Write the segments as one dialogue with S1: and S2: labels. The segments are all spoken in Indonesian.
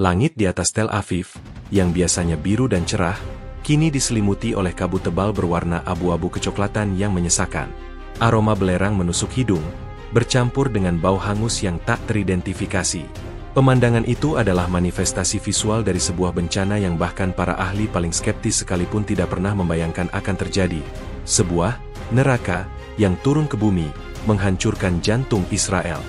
S1: Langit di atas Tel Aviv, yang biasanya biru dan cerah, kini diselimuti oleh kabut tebal berwarna abu-abu kecoklatan yang menyesakan. Aroma belerang menusuk hidung, bercampur dengan bau hangus yang tak teridentifikasi. Pemandangan itu adalah manifestasi visual dari sebuah bencana yang bahkan para ahli paling skeptis sekalipun tidak pernah membayangkan akan terjadi. Sebuah neraka yang turun ke bumi, menghancurkan jantung Israel.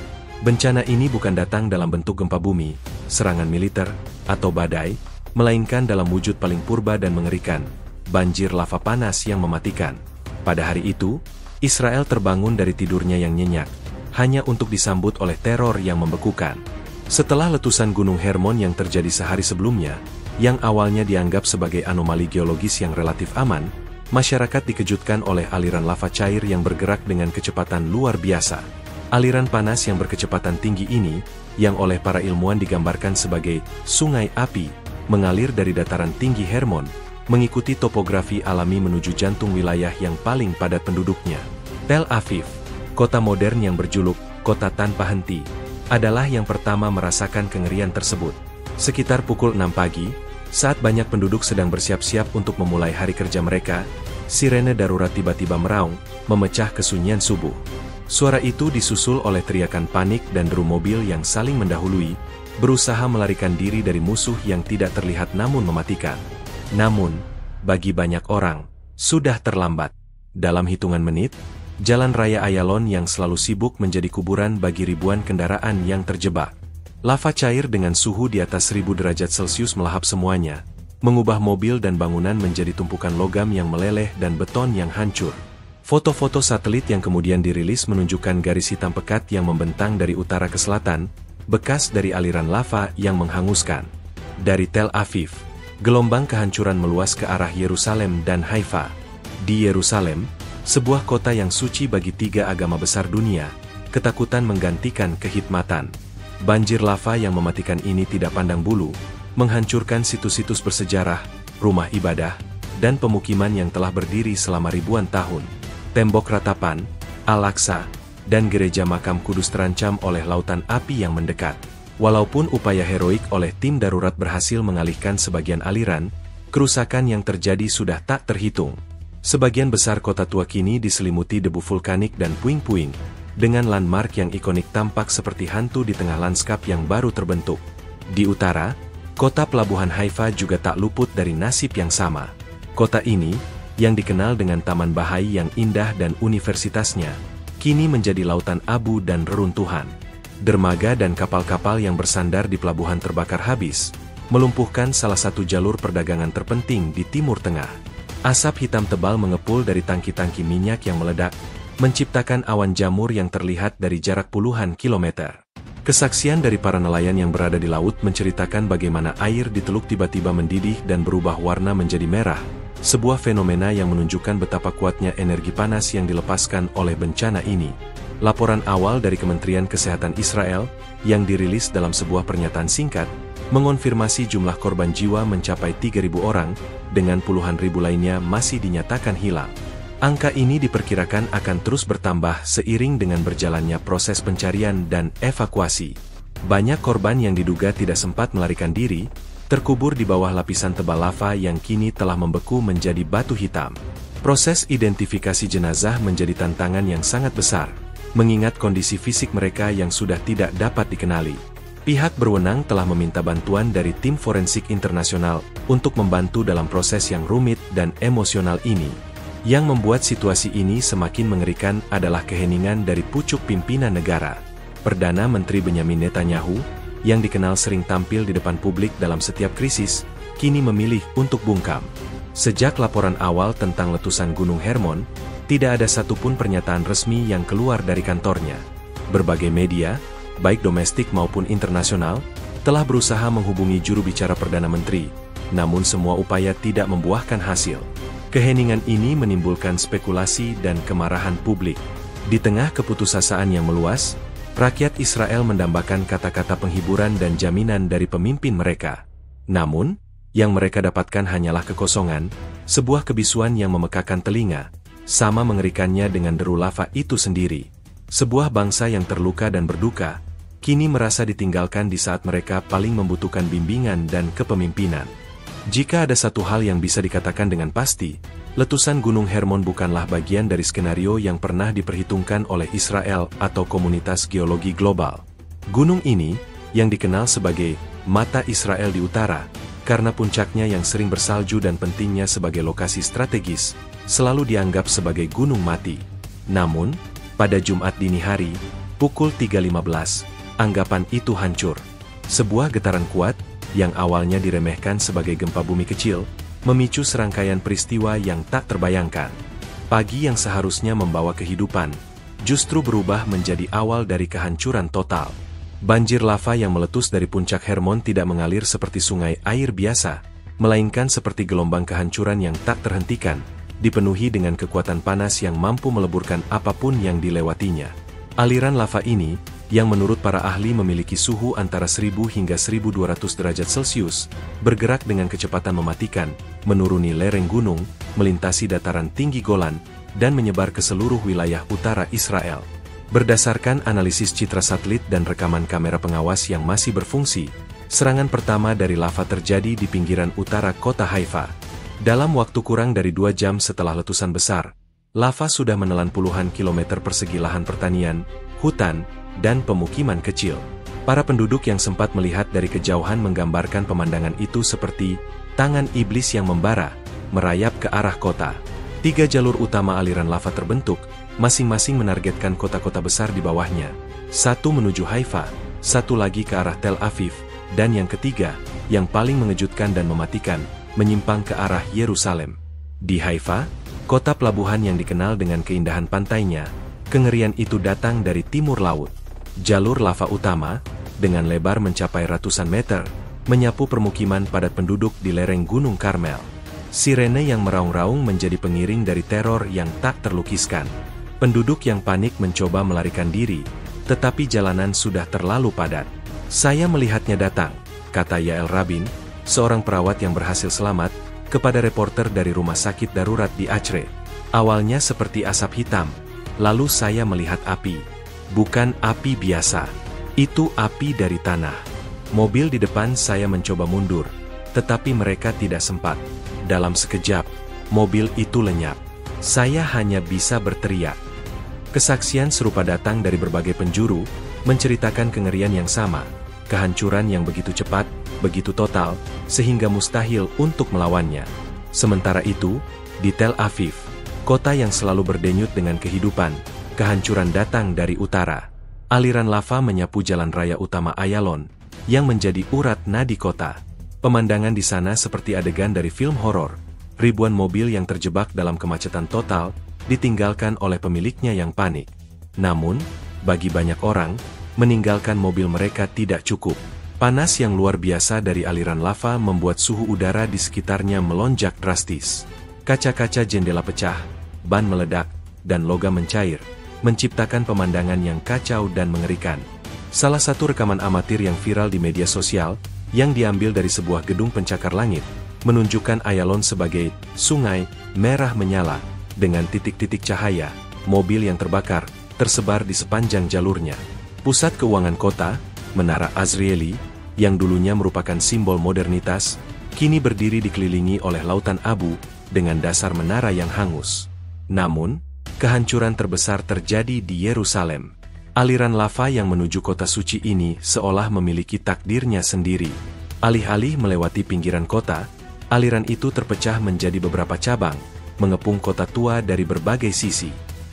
S1: Bencana ini bukan datang dalam bentuk gempa bumi, serangan militer, atau badai, melainkan dalam wujud paling purba dan mengerikan, banjir lava panas yang mematikan. Pada hari itu, Israel terbangun dari tidurnya yang nyenyak, hanya untuk disambut oleh teror yang membekukan. Setelah letusan Gunung Hermon yang terjadi sehari sebelumnya, yang awalnya dianggap sebagai anomali geologis yang relatif aman, masyarakat dikejutkan oleh aliran lava cair yang bergerak dengan kecepatan luar biasa. Aliran panas yang berkecepatan tinggi ini, yang oleh para ilmuwan digambarkan sebagai sungai api, mengalir dari dataran tinggi Hermon, mengikuti topografi alami menuju jantung wilayah yang paling padat penduduknya. Tel Aviv, kota modern yang berjuluk kota tanpa henti, adalah yang pertama merasakan kengerian tersebut. Sekitar pukul 6 pagi, saat banyak penduduk sedang bersiap-siap untuk memulai hari kerja mereka, sirene darurat tiba-tiba meraung, memecah kesunyian subuh. Suara itu disusul oleh teriakan panik dan deru mobil yang saling mendahului, berusaha melarikan diri dari musuh yang tidak terlihat namun mematikan. Namun, bagi banyak orang, sudah terlambat. Dalam hitungan menit, Jalan Raya Ayalon yang selalu sibuk menjadi kuburan bagi ribuan kendaraan yang terjebak. Lava cair dengan suhu di atas 1000 derajat Celcius melahap semuanya, mengubah mobil dan bangunan menjadi tumpukan logam yang meleleh dan beton yang hancur. Foto-foto satelit yang kemudian dirilis menunjukkan garis hitam pekat yang membentang dari utara ke selatan, bekas dari aliran lava yang menghanguskan. Dari Tel Aviv, gelombang kehancuran meluas ke arah Yerusalem dan Haifa. Di Yerusalem, sebuah kota yang suci bagi 3 agama besar dunia, ketakutan menggantikan kehikmatan. Banjir lava yang mematikan ini tidak pandang bulu, menghancurkan situs-situs bersejarah, rumah ibadah, dan pemukiman yang telah berdiri selama ribuan tahun. Tembok ratapan, Al-Aqsa, dan gereja makam Kudus terancam oleh lautan api yang mendekat. Walaupun upaya heroik oleh tim darurat berhasil mengalihkan sebagian aliran, kerusakan yang terjadi sudah tak terhitung. Sebagian besar kota tua kini diselimuti debu vulkanik dan puing-puing, dengan landmark yang ikonik tampak seperti hantu di tengah lanskap yang baru terbentuk. Di utara, kota pelabuhan Haifa juga tak luput dari nasib yang sama. Kota ini, yang dikenal dengan Taman Bahai yang indah dan universitasnya, kini menjadi lautan abu dan reruntuhan. Dermaga dan kapal-kapal yang bersandar di pelabuhan terbakar habis, melumpuhkan salah satu jalur perdagangan terpenting di Timur Tengah. Asap hitam tebal mengepul dari tangki-tangki minyak yang meledak, menciptakan awan jamur yang terlihat dari jarak puluhan kilometer. Kesaksian dari para nelayan yang berada di laut menceritakan bagaimana air di teluk tiba-tiba mendidih dan berubah warna menjadi merah, sebuah fenomena yang menunjukkan betapa kuatnya energi panas yang dilepaskan oleh bencana ini. Laporan awal dari Kementerian Kesehatan Israel, yang dirilis dalam sebuah pernyataan singkat, mengonfirmasi jumlah korban jiwa mencapai 3.000 orang, dengan puluhan ribu lainnya masih dinyatakan hilang. Angka ini diperkirakan akan terus bertambah seiring dengan berjalannya proses pencarian dan evakuasi. Banyak korban yang diduga tidak sempat melarikan diri, terkubur di bawah lapisan tebal lava yang kini telah membeku menjadi batu hitam. Proses identifikasi jenazah menjadi tantangan yang sangat besar, mengingat kondisi fisik mereka yang sudah tidak dapat dikenali. Pihak berwenang telah meminta bantuan dari tim forensik internasional untuk membantu dalam proses yang rumit dan emosional ini. Yang membuat situasi ini semakin mengerikan adalah keheningan dari pucuk pimpinan negara. Perdana Menteri Benyamin Netanyahu, yang dikenal sering tampil di depan publik dalam setiap krisis, kini memilih untuk bungkam. Sejak laporan awal tentang letusan Gunung Hermon, tidak ada satupun pernyataan resmi yang keluar dari kantornya. Berbagai media, baik domestik maupun internasional, telah berusaha menghubungi juru bicara Perdana Menteri, namun semua upaya tidak membuahkan hasil. Keheningan ini menimbulkan spekulasi dan kemarahan publik. Di tengah keputusasaan yang meluas, rakyat Israel mendambakan kata-kata penghiburan dan jaminan dari pemimpin mereka. Namun, yang mereka dapatkan hanyalah kekosongan, sebuah kebisuan yang memekakan telinga, sama mengerikannya dengan deru lava itu sendiri. Sebuah bangsa yang terluka dan berduka, kini merasa ditinggalkan di saat mereka paling membutuhkan bimbingan dan kepemimpinan. Jika ada satu hal yang bisa dikatakan dengan pasti, letusan Gunung Hermon bukanlah bagian dari skenario yang pernah diperhitungkan oleh Israel atau komunitas geologi global. Gunung ini, yang dikenal sebagai Mata Israel di utara, karena puncaknya yang sering bersalju dan pentingnya sebagai lokasi strategis, selalu dianggap sebagai gunung mati. Namun, pada Jumat dini hari, pukul 3.15, anggapan itu hancur. Sebuah getaran kuat, yang awalnya diremehkan sebagai gempa bumi kecil, memicu serangkaian peristiwa yang tak terbayangkan. Pagi yang seharusnya membawa kehidupan, justru berubah menjadi awal dari kehancuran total. Banjir lava yang meletus dari puncak Hermon tidak mengalir seperti sungai air biasa, melainkan seperti gelombang kehancuran yang tak terhentikan, dipenuhi dengan kekuatan panas yang mampu meleburkan apapun yang dilewatinya. Aliran lava ini, yang menurut para ahli memiliki suhu antara 1000 hingga 1200 derajat Celcius, bergerak dengan kecepatan mematikan, menuruni lereng gunung, melintasi dataran tinggi Golan, dan menyebar ke seluruh wilayah utara Israel. Berdasarkan analisis citra satelit dan rekaman kamera pengawas yang masih berfungsi, serangan pertama dari lava terjadi di pinggiran utara kota Haifa. Dalam waktu kurang dari 2 jam setelah letusan besar, lava sudah menelan puluhan kilometer persegi lahan pertanian, hutan, dan pemukiman kecil. Para penduduk yang sempat melihat dari kejauhan menggambarkan pemandangan itu seperti tangan iblis yang membara, merayap ke arah kota. 3 jalur utama aliran lava terbentuk, masing-masing menargetkan kota-kota besar di bawahnya. Satu menuju Haifa, satu lagi ke arah Tel Aviv, dan yang ketiga, yang paling mengejutkan dan mematikan, menyimpang ke arah Yerusalem. Di Haifa, kota pelabuhan yang dikenal dengan keindahan pantainya, kengerian itu datang dari timur laut. Jalur lava utama, dengan lebar mencapai ratusan meter, menyapu permukiman padat penduduk di lereng Gunung Karmel. Sirene yang meraung-raung menjadi pengiring dari teror yang tak terlukiskan. Penduduk yang panik mencoba melarikan diri, tetapi jalanan sudah terlalu padat. "Saya melihatnya datang," kata Yael Rabin, seorang perawat yang berhasil selamat, kepada reporter dari rumah sakit darurat di Acre. "Awalnya seperti asap hitam, lalu saya melihat api. Bukan api biasa, itu api dari tanah. Mobil di depan saya mencoba mundur, tetapi mereka tidak sempat. Dalam sekejap, mobil itu lenyap. Saya hanya bisa berteriak." Kesaksian serupa datang dari berbagai penjuru, menceritakan kengerian yang sama, kehancuran yang begitu cepat, begitu total, sehingga mustahil untuk melawannya. Sementara itu, di Tel Aviv, kota yang selalu berdenyut dengan kehidupan, kehancuran datang dari utara. Aliran lava menyapu jalan raya utama Ayalon, yang menjadi urat nadi kota. Pemandangan di sana seperti adegan dari film horor. Ribuan mobil yang terjebak dalam kemacetan total, ditinggalkan oleh pemiliknya yang panik. Namun, bagi banyak orang, meninggalkan mobil mereka tidak cukup. Panas yang luar biasa dari aliran lava membuat suhu udara di sekitarnya melonjak drastis. Kaca-kaca jendela pecah, ban meledak, dan logam mencair, menciptakan pemandangan yang kacau dan mengerikan. Salah satu rekaman amatir yang viral di media sosial, yang diambil dari sebuah gedung pencakar langit, menunjukkan Ayalon sebagai sungai merah menyala, dengan titik-titik cahaya, mobil yang terbakar, tersebar di sepanjang jalurnya. Pusat keuangan kota, Menara Azrieli, yang dulunya merupakan simbol modernitas, kini berdiri dikelilingi oleh lautan abu, dengan dasar menara yang hangus. Namun, kehancuran terbesar terjadi di Yerusalem. Aliran lava yang menuju kota suci ini seolah memiliki takdirnya sendiri. Alih-alih melewati pinggiran kota, aliran itu terpecah menjadi beberapa cabang, mengepung kota tua dari berbagai sisi.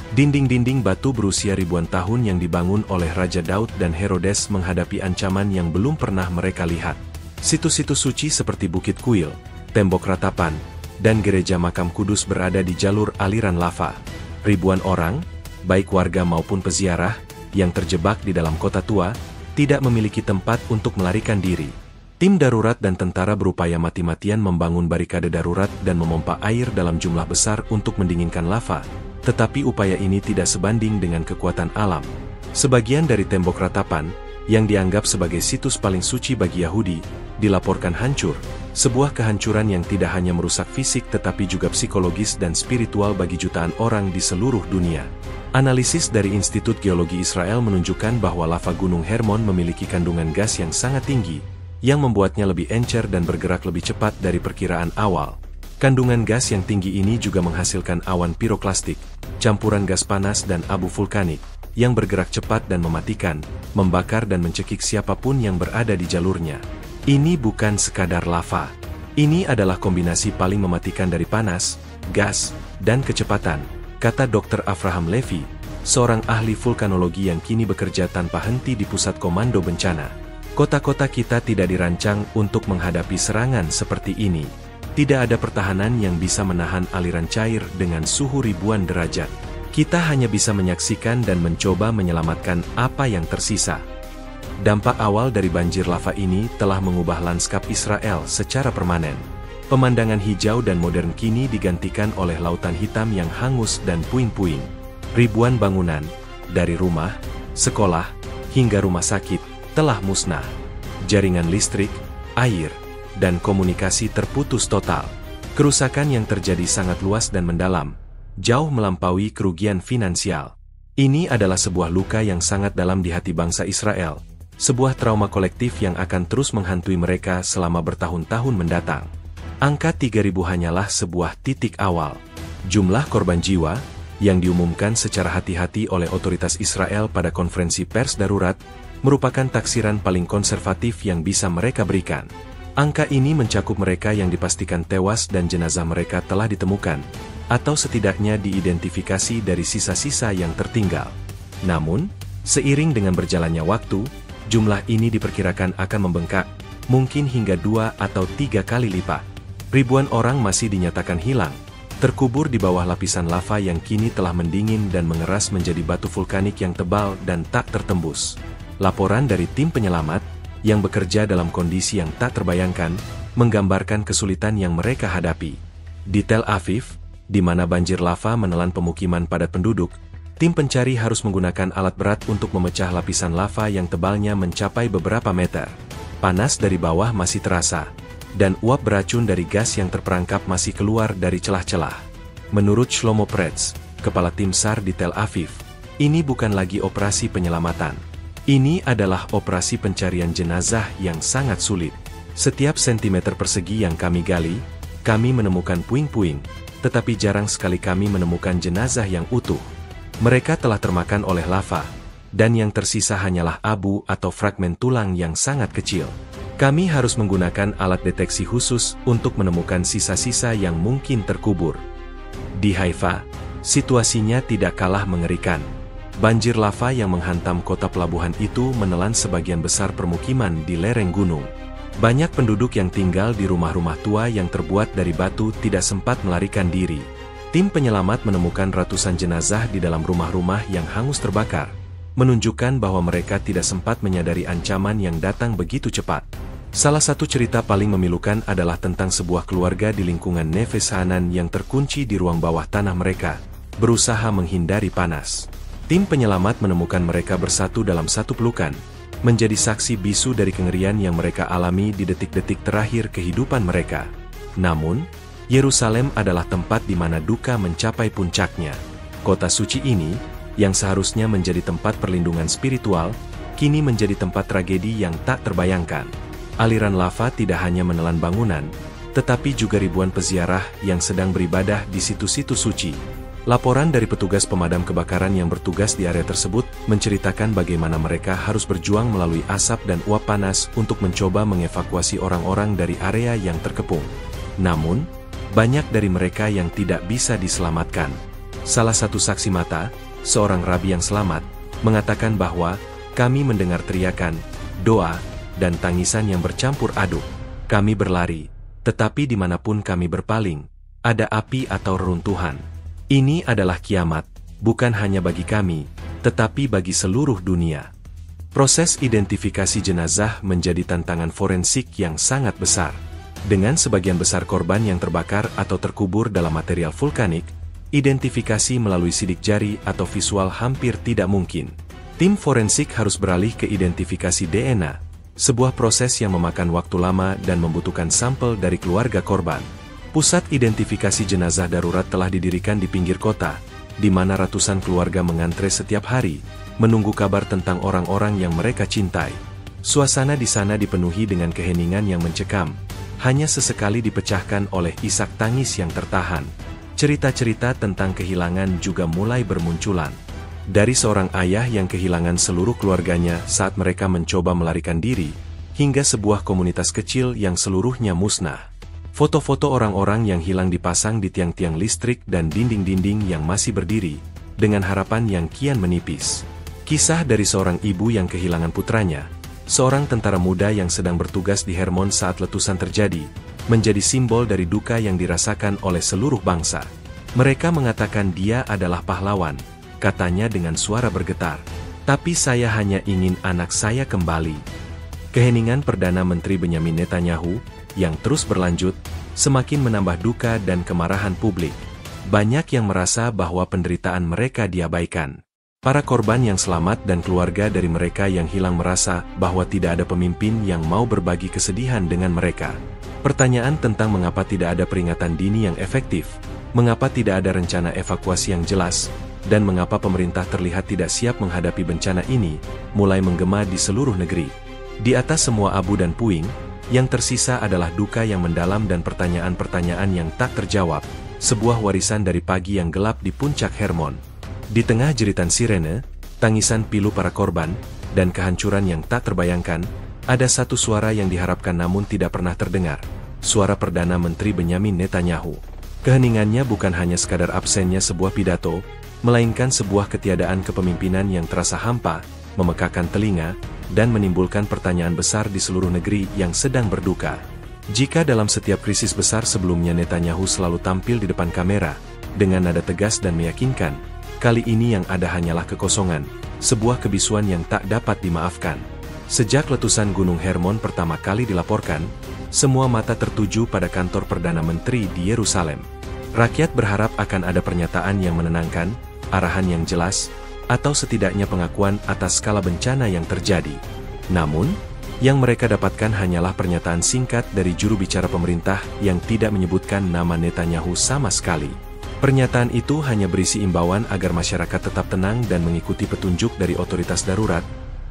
S1: Dinding-dinding batu berusia ribuan tahun yang dibangun oleh Raja Daud dan Herodes menghadapi ancaman yang belum pernah mereka lihat. Situs-situs suci seperti Bukit Kuil, Tembok Ratapan, dan Gereja Makam Kudus berada di jalur aliran lava. Ribuan orang, baik warga maupun peziarah, yang terjebak di dalam kota tua, tidak memiliki tempat untuk melarikan diri. Tim darurat dan tentara berupaya mati-matian membangun barikade darurat dan memompa air dalam jumlah besar untuk mendinginkan lava, tetapi upaya ini tidak sebanding dengan kekuatan alam. Sebagian dari Tembok Ratapan, yang dianggap sebagai situs paling suci bagi Yahudi, dilaporkan hancur, sebuah kehancuran yang tidak hanya merusak fisik tetapi juga psikologis dan spiritual bagi jutaan orang di seluruh dunia. Analisis dari Institut Geologi Israel menunjukkan bahwa lava Gunung Hermon memiliki kandungan gas yang sangat tinggi, yang membuatnya lebih encer dan bergerak lebih cepat dari perkiraan awal. Kandungan gas yang tinggi ini juga menghasilkan awan piroklastik, campuran gas panas dan abu vulkanik, yang bergerak cepat dan mematikan, membakar dan mencekik siapapun yang berada di jalurnya. Ini bukan sekadar lava. Ini adalah kombinasi paling mematikan dari panas, gas, dan kecepatan, kata Dr. Avraham Levy, seorang ahli vulkanologi yang kini bekerja tanpa henti di Pusat Komando Bencana. Kota-kota kita tidak dirancang untuk menghadapi serangan seperti ini. Tidak ada pertahanan yang bisa menahan aliran cair dengan suhu ribuan derajat. Kita hanya bisa menyaksikan dan mencoba menyelamatkan apa yang tersisa. Dampak awal dari banjir lava ini telah mengubah lanskap Israel secara permanen. Pemandangan hijau dan modern kini digantikan oleh lautan hitam yang hangus dan puing-puing. Ribuan bangunan, dari rumah, sekolah, hingga rumah sakit, telah musnah. Jaringan listrik, air, dan komunikasi terputus total. Kerusakan yang terjadi sangat luas dan mendalam, jauh melampaui kerugian finansial. Ini adalah sebuah luka yang sangat dalam di hati bangsa Israel, sebuah trauma kolektif yang akan terus menghantui mereka selama bertahun-tahun mendatang. Angka 3.000 hanyalah sebuah titik awal. Jumlah korban jiwa, yang diumumkan secara hati-hati oleh otoritas Israel pada konferensi pers darurat, merupakan taksiran paling konservatif yang bisa mereka berikan. Angka ini mencakup mereka yang dipastikan tewas dan jenazah mereka telah ditemukan, atau setidaknya diidentifikasi dari sisa-sisa yang tertinggal. Namun, seiring dengan berjalannya waktu, jumlah ini diperkirakan akan membengkak, mungkin hingga 2 atau 3 kali lipat. Ribuan orang masih dinyatakan hilang, terkubur di bawah lapisan lava yang kini telah mendingin dan mengeras menjadi batu vulkanik yang tebal dan tak tertembus. Laporan dari tim penyelamat, yang bekerja dalam kondisi yang tak terbayangkan, menggambarkan kesulitan yang mereka hadapi. Di Tel Aviv, di mana banjir lava menelan pemukiman padat penduduk, tim pencari harus menggunakan alat berat untuk memecah lapisan lava yang tebalnya mencapai beberapa meter. Panas dari bawah masih terasa, dan uap beracun dari gas yang terperangkap masih keluar dari celah-celah. Menurut Shlomo Pretz, kepala tim SAR di Tel Aviv, ini bukan lagi operasi penyelamatan. Ini adalah operasi pencarian jenazah yang sangat sulit. Setiap sentimeter persegi yang kami gali, kami menemukan puing-puing, tetapi jarang sekali kami menemukan jenazah yang utuh. Mereka telah termakan oleh lava, dan yang tersisa hanyalah abu atau fragmen tulang yang sangat kecil. Kami harus menggunakan alat deteksi khusus untuk menemukan sisa-sisa yang mungkin terkubur. Di Haifa, situasinya tidak kalah mengerikan. Banjir lava yang menghantam kota pelabuhan itu menelan sebagian besar permukiman di lereng gunung. Banyak penduduk yang tinggal di rumah-rumah tua yang terbuat dari batu tidak sempat melarikan diri. Tim penyelamat menemukan ratusan jenazah di dalam rumah-rumah yang hangus terbakar, menunjukkan bahwa mereka tidak sempat menyadari ancaman yang datang begitu cepat. Salah satu cerita paling memilukan adalah tentang sebuah keluarga di lingkungan Neve Sha'anan yang terkunci di ruang bawah tanah mereka, berusaha menghindari panas. Tim penyelamat menemukan mereka bersatu dalam satu pelukan, menjadi saksi bisu dari kengerian yang mereka alami di detik-detik terakhir kehidupan mereka. Namun, Yerusalem adalah tempat di mana duka mencapai puncaknya. Kota suci ini, yang seharusnya menjadi tempat perlindungan spiritual, kini menjadi tempat tragedi yang tak terbayangkan. Aliran lava tidak hanya menelan bangunan, tetapi juga ribuan peziarah yang sedang beribadah di situs-situs suci. Laporan dari petugas pemadam kebakaran yang bertugas di area tersebut menceritakan bagaimana mereka harus berjuang melalui asap dan uap panas untuk mencoba mengevakuasi orang-orang dari area yang terkepung. Namun, banyak dari mereka yang tidak bisa diselamatkan. Salah satu saksi mata, seorang rabi yang selamat, mengatakan bahwa kami mendengar teriakan, doa, dan tangisan yang bercampur aduk. Kami berlari, tetapi dimanapun kami berpaling, ada api atau reruntuhan. Ini adalah kiamat, bukan hanya bagi kami, tetapi bagi seluruh dunia. Proses identifikasi jenazah menjadi tantangan forensik yang sangat besar. Dengan sebagian besar korban yang terbakar atau terkubur dalam material vulkanik, identifikasi melalui sidik jari atau visual hampir tidak mungkin. Tim forensik harus beralih ke identifikasi DNA, sebuah proses yang memakan waktu lama dan membutuhkan sampel dari keluarga korban. Pusat identifikasi jenazah darurat telah didirikan di pinggir kota, di mana ratusan keluarga mengantre setiap hari, menunggu kabar tentang orang-orang yang mereka cintai. Suasana di sana dipenuhi dengan keheningan yang mencekam, hanya sesekali dipecahkan oleh isak tangis yang tertahan. Cerita-cerita tentang kehilangan juga mulai bermunculan. Dari seorang ayah yang kehilangan seluruh keluarganya saat mereka mencoba melarikan diri, hingga sebuah komunitas kecil yang seluruhnya musnah. Foto-foto orang-orang yang hilang dipasang di tiang-tiang listrik dan dinding-dinding yang masih berdiri, dengan harapan yang kian menipis. Kisah dari seorang ibu yang kehilangan putranya, seorang tentara muda yang sedang bertugas di Hermon saat letusan terjadi, menjadi simbol dari duka yang dirasakan oleh seluruh bangsa. Mereka mengatakan dia adalah pahlawan, katanya dengan suara bergetar. Tapi saya hanya ingin anak saya kembali. Keheningan Perdana Menteri Benyamin Netanyahu, yang terus berlanjut, semakin menambah duka dan kemarahan publik. Banyak yang merasa bahwa penderitaan mereka diabaikan. Para korban yang selamat dan keluarga dari mereka yang hilang merasa bahwa tidak ada pemimpin yang mau berbagi kesedihan dengan mereka. Pertanyaan tentang mengapa tidak ada peringatan dini yang efektif, mengapa tidak ada rencana evakuasi yang jelas, dan mengapa pemerintah terlihat tidak siap menghadapi bencana ini, mulai menggema di seluruh negeri. Di atas semua abu dan puing, yang tersisa adalah duka yang mendalam dan pertanyaan-pertanyaan yang tak terjawab, sebuah warisan dari pagi yang gelap di puncak Hermon. Di tengah jeritan sirene, tangisan pilu para korban, dan kehancuran yang tak terbayangkan, ada satu suara yang diharapkan namun tidak pernah terdengar, suara Perdana Menteri Benyamin Netanyahu. Keheningannya bukan hanya sekadar absennya sebuah pidato, melainkan sebuah ketiadaan kepemimpinan yang terasa hampa, memekakan telinga, dan menimbulkan pertanyaan besar di seluruh negeri yang sedang berduka. Jika dalam setiap krisis besar sebelumnya Netanyahu selalu tampil di depan kamera, dengan nada tegas dan meyakinkan, kali ini yang ada hanyalah kekosongan, sebuah kebisuan yang tak dapat dimaafkan. Sejak letusan Gunung Hermon pertama kali dilaporkan, semua mata tertuju pada kantor Perdana Menteri di Yerusalem. Rakyat berharap akan ada pernyataan yang menenangkan, arahan yang jelas, atau setidaknya pengakuan atas skala bencana yang terjadi. Namun, yang mereka dapatkan hanyalah pernyataan singkat dari juru bicara pemerintah yang tidak menyebutkan nama Netanyahu sama sekali. Pernyataan itu hanya berisi imbauan agar masyarakat tetap tenang dan mengikuti petunjuk dari otoritas darurat,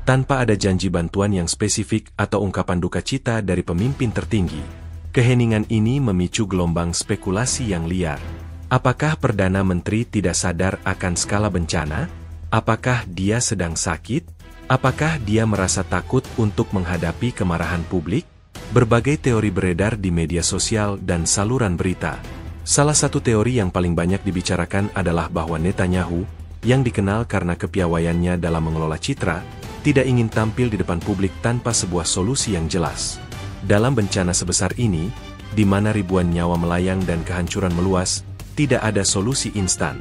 S1: tanpa ada janji bantuan yang spesifik atau ungkapan duka cita dari pemimpin tertinggi. Keheningan ini memicu gelombang spekulasi yang liar. Apakah Perdana Menteri tidak sadar akan skala bencana? Apakah dia sedang sakit? Apakah dia merasa takut untuk menghadapi kemarahan publik? Berbagai teori beredar di media sosial dan saluran berita. Salah satu teori yang paling banyak dibicarakan adalah bahwa Netanyahu, yang dikenal karena kepiawaiannya dalam mengelola citra, tidak ingin tampil di depan publik tanpa sebuah solusi yang jelas. Dalam bencana sebesar ini, di mana ribuan nyawa melayang dan kehancuran meluas, tidak ada solusi instan.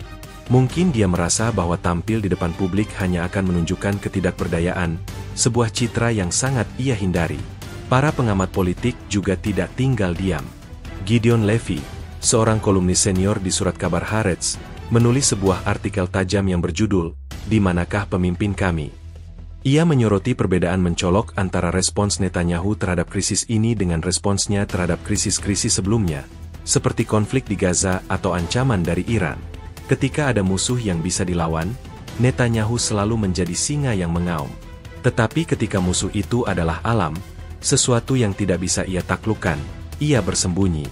S1: Mungkin dia merasa bahwa tampil di depan publik hanya akan menunjukkan ketidakberdayaan, sebuah citra yang sangat ia hindari. Para pengamat politik juga tidak tinggal diam. Gideon Levy, seorang kolumnis senior di surat kabar Haaretz, menulis sebuah artikel tajam yang berjudul, "Di manakah pemimpin kami?" Ia menyoroti perbedaan mencolok antara respons Netanyahu terhadap krisis ini dengan responsnya terhadap krisis-krisis sebelumnya, seperti konflik di Gaza atau ancaman dari Iran. Ketika ada musuh yang bisa dilawan, Netanyahu selalu menjadi singa yang mengaum. Tetapi ketika musuh itu adalah alam, sesuatu yang tidak bisa ia taklukkan, ia bersembunyi.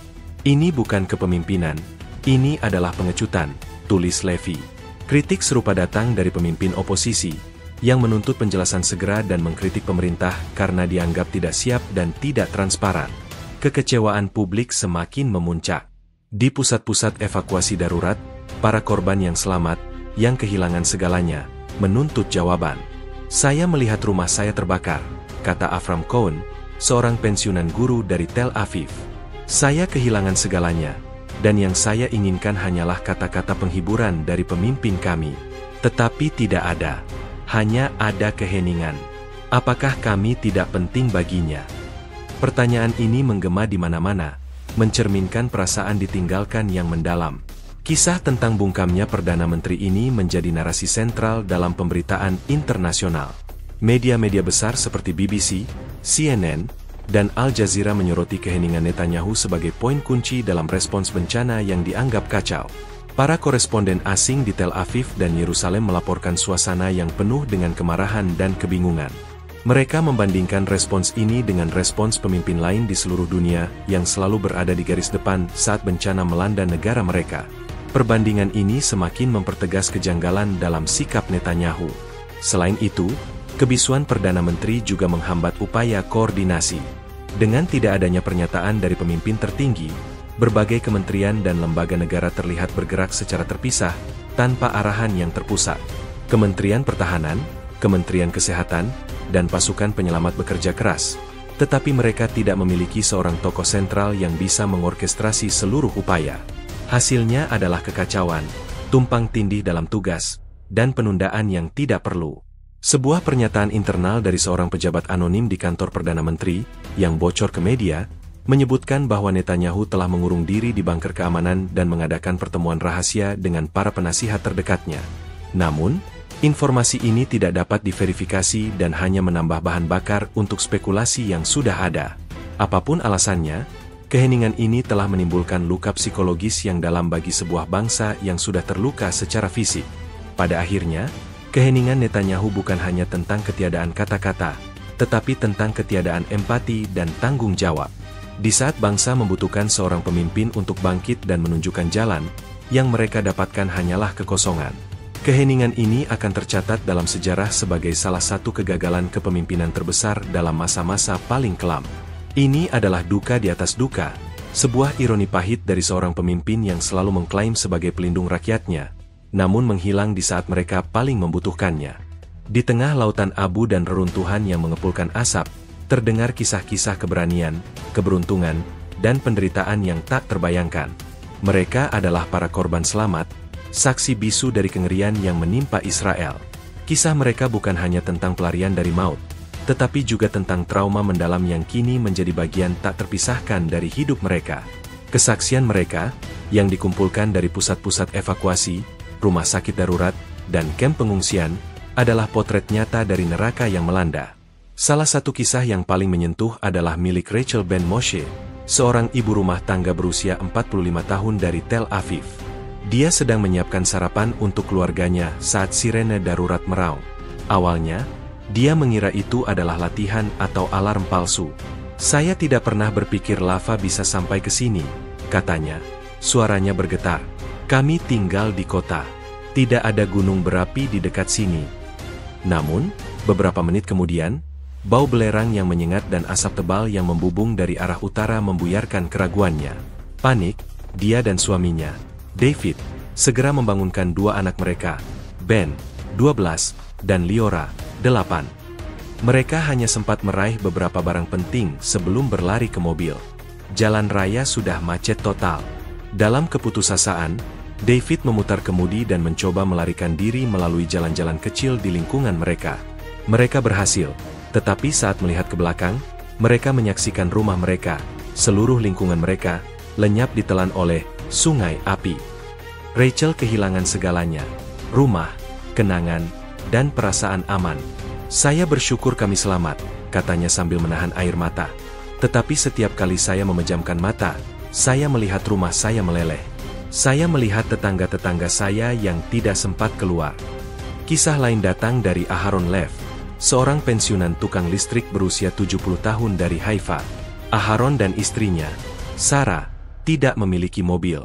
S1: Ini bukan kepemimpinan, ini adalah pengecutan, tulis Levy. Kritik serupa datang dari pemimpin oposisi, yang menuntut penjelasan segera dan mengkritik pemerintah karena dianggap tidak siap dan tidak transparan. Kekecewaan publik semakin memuncak. Di pusat-pusat evakuasi darurat, para korban yang selamat, yang kehilangan segalanya, menuntut jawaban. "Saya melihat rumah saya terbakar," kata Avram Cohen, seorang pensiunan guru dari Tel Aviv. "Saya kehilangan segalanya, dan yang saya inginkan hanyalah kata-kata penghiburan dari pemimpin kami. Tetapi tidak ada. Hanya ada keheningan. Apakah kami tidak penting baginya?" Pertanyaan ini menggema di mana-mana, mencerminkan perasaan ditinggalkan yang mendalam. Kisah tentang bungkamnya Perdana Menteri ini menjadi narasi sentral dalam pemberitaan internasional. Media-media besar seperti BBC, CNN, dan Al Jazeera menyoroti keheningan Netanyahu sebagai poin kunci dalam respons bencana yang dianggap kacau. Para koresponden asing di Tel Aviv dan Yerusalem melaporkan suasana yang penuh dengan kemarahan dan kebingungan. Mereka membandingkan respons ini dengan respons pemimpin lain di seluruh dunia yang selalu berada di garis depan saat bencana melanda negara mereka. Perbandingan ini semakin mempertegas kejanggalan dalam sikap Netanyahu. Selain itu, kebisuan Perdana Menteri juga menghambat upaya koordinasi. Dengan tidak adanya pernyataan dari pemimpin tertinggi, berbagai kementerian dan lembaga negara terlihat bergerak secara terpisah, tanpa arahan yang terpusat. Kementerian Pertahanan, Kementerian Kesehatan, dan pasukan penyelamat bekerja keras, tetapi mereka tidak memiliki seorang tokoh sentral yang bisa mengorkestrasi seluruh upaya. Hasilnya adalah kekacauan, tumpang tindih dalam tugas, dan penundaan yang tidak perlu. Sebuah pernyataan internal dari seorang pejabat anonim di kantor Perdana Menteri, yang bocor ke media, menyebutkan bahwa Netanyahu telah mengurung diri di bunker keamanan dan mengadakan pertemuan rahasia dengan para penasihat terdekatnya. Namun, informasi ini tidak dapat diverifikasi dan hanya menambah bahan bakar untuk spekulasi yang sudah ada. Apapun alasannya, keheningan ini telah menimbulkan luka psikologis yang dalam bagi sebuah bangsa yang sudah terluka secara fisik. Pada akhirnya, keheningan Netanyahu bukan hanya tentang ketiadaan kata-kata, tetapi tentang ketiadaan empati dan tanggung jawab. Di saat bangsa membutuhkan seorang pemimpin untuk bangkit dan menunjukkan jalan, yang mereka dapatkan hanyalah kekosongan. Keheningan ini akan tercatat dalam sejarah sebagai salah satu kegagalan kepemimpinan terbesar dalam masa-masa paling kelam. Ini adalah duka di atas duka, sebuah ironi pahit dari seorang pemimpin yang selalu mengklaim sebagai pelindung rakyatnya, namun menghilang di saat mereka paling membutuhkannya. Di tengah lautan abu dan reruntuhan yang mengepulkan asap, terdengar kisah-kisah keberanian, keberuntungan, dan penderitaan yang tak terbayangkan. Mereka adalah para korban selamat, saksi bisu dari kengerian yang menimpa Israel. Kisah mereka bukan hanya tentang pelarian dari maut, tetapi juga tentang trauma mendalam yang kini menjadi bagian tak terpisahkan dari hidup mereka. Kesaksian mereka, yang dikumpulkan dari pusat-pusat evakuasi, rumah sakit darurat, dan kamp pengungsian, adalah potret nyata dari neraka yang melanda. Salah satu kisah yang paling menyentuh adalah milik Rachel Ben Moshe, seorang ibu rumah tangga berusia 45 tahun dari Tel Aviv. Dia sedang menyiapkan sarapan untuk keluarganya saat sirene darurat meraung. Awalnya, dia mengira itu adalah latihan atau alarm palsu. "Saya tidak pernah berpikir lava bisa sampai ke sini," katanya. Suaranya bergetar. "Kami tinggal di kota. Tidak ada gunung berapi di dekat sini." Namun, beberapa menit kemudian, bau belerang yang menyengat dan asap tebal yang membubung dari arah utara membuyarkan keraguannya. Panik, dia dan suaminya, David, segera membangunkan dua anak mereka, Ben, 12, dan Liora, 8. Mereka hanya sempat meraih beberapa barang penting sebelum berlari ke mobil. Jalan raya sudah macet total. Dalam keputusasaan, David memutar kemudi dan mencoba melarikan diri melalui jalan-jalan kecil di lingkungan mereka. Mereka berhasil, tetapi saat melihat ke belakang, mereka menyaksikan rumah mereka, seluruh lingkungan mereka, lenyap ditelan oleh sungai api. Rachel kehilangan segalanya, rumah, kenangan, dan perasaan aman. "Saya bersyukur kami selamat," katanya sambil menahan air mata. "Tetapi setiap kali saya memejamkan mata, saya melihat rumah saya meleleh. Saya melihat tetangga-tetangga saya yang tidak sempat keluar." Kisah lain datang dari Aharon Lev, seorang pensiunan tukang listrik berusia 70 tahun dari Haifa. Aharon dan istrinya, Sarah, tidak memiliki mobil.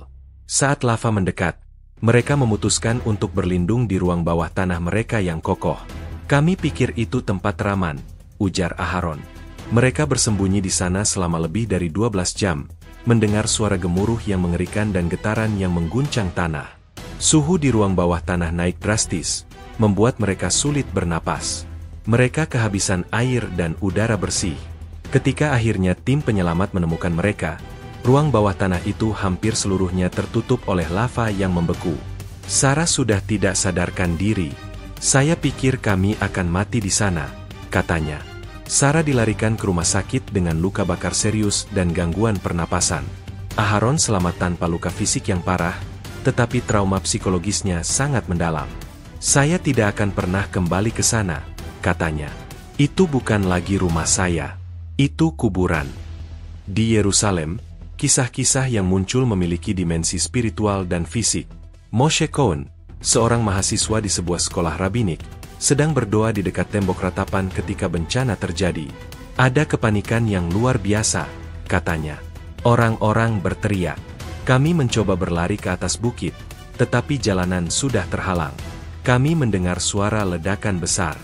S1: Saat lava mendekat, mereka memutuskan untuk berlindung di ruang bawah tanah mereka yang kokoh. "Kami pikir itu tempat aman," ujar Aharon. Mereka bersembunyi di sana selama lebih dari 12 jam, mendengar suara gemuruh yang mengerikan dan getaran yang mengguncang tanah. Suhu di ruang bawah tanah naik drastis, membuat mereka sulit bernapas. Mereka kehabisan air dan udara bersih. Ketika akhirnya tim penyelamat menemukan mereka, ruang bawah tanah itu hampir seluruhnya tertutup oleh lava yang membeku. Sarah sudah tidak sadarkan diri. "Saya pikir kami akan mati di sana," katanya. Sarah dilarikan ke rumah sakit dengan luka bakar serius dan gangguan pernapasan. Aharon selamat tanpa luka fisik yang parah, tetapi trauma psikologisnya sangat mendalam. "Saya tidak akan pernah kembali ke sana," katanya. "Itu bukan lagi rumah saya. Itu kuburan. Di Yerusalem, kisah-kisah yang muncul memiliki dimensi spiritual dan fisik. Moshe Cohen, seorang mahasiswa di sebuah sekolah rabbinik, sedang berdoa di dekat tembok ratapan ketika bencana terjadi. Ada kepanikan yang luar biasa, katanya. Orang-orang berteriak. Kami mencoba berlari ke atas bukit, tetapi jalanan sudah terhalang. Kami mendengar suara ledakan besar.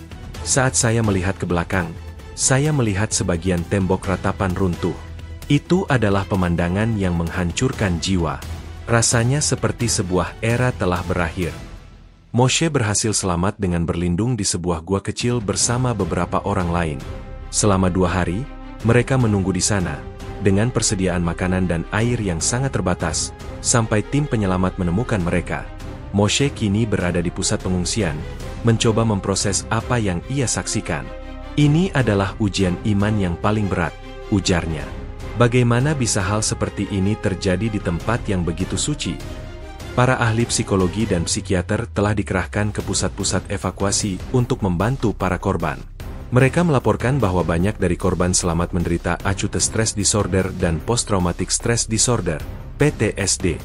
S1: Saat saya melihat ke belakang, saya melihat sebagian tembok ratapan runtuh. Itu adalah pemandangan yang menghancurkan jiwa. Rasanya seperti sebuah era telah berakhir. Moshe berhasil selamat dengan berlindung di sebuah gua kecil bersama beberapa orang lain. Selama 2 hari, mereka menunggu di sana, dengan persediaan makanan dan air yang sangat terbatas, sampai tim penyelamat menemukan mereka. Moshe kini berada di pusat pengungsian, mencoba memproses apa yang ia saksikan. Ini adalah ujian iman yang paling berat, ujarnya. Bagaimana bisa hal seperti ini terjadi di tempat yang begitu suci? Para ahli psikologi dan psikiater telah dikerahkan ke pusat-pusat evakuasi untuk membantu para korban. Mereka melaporkan bahwa banyak dari korban selamat menderita acute stress disorder dan post-traumatic stress disorder, PTSD.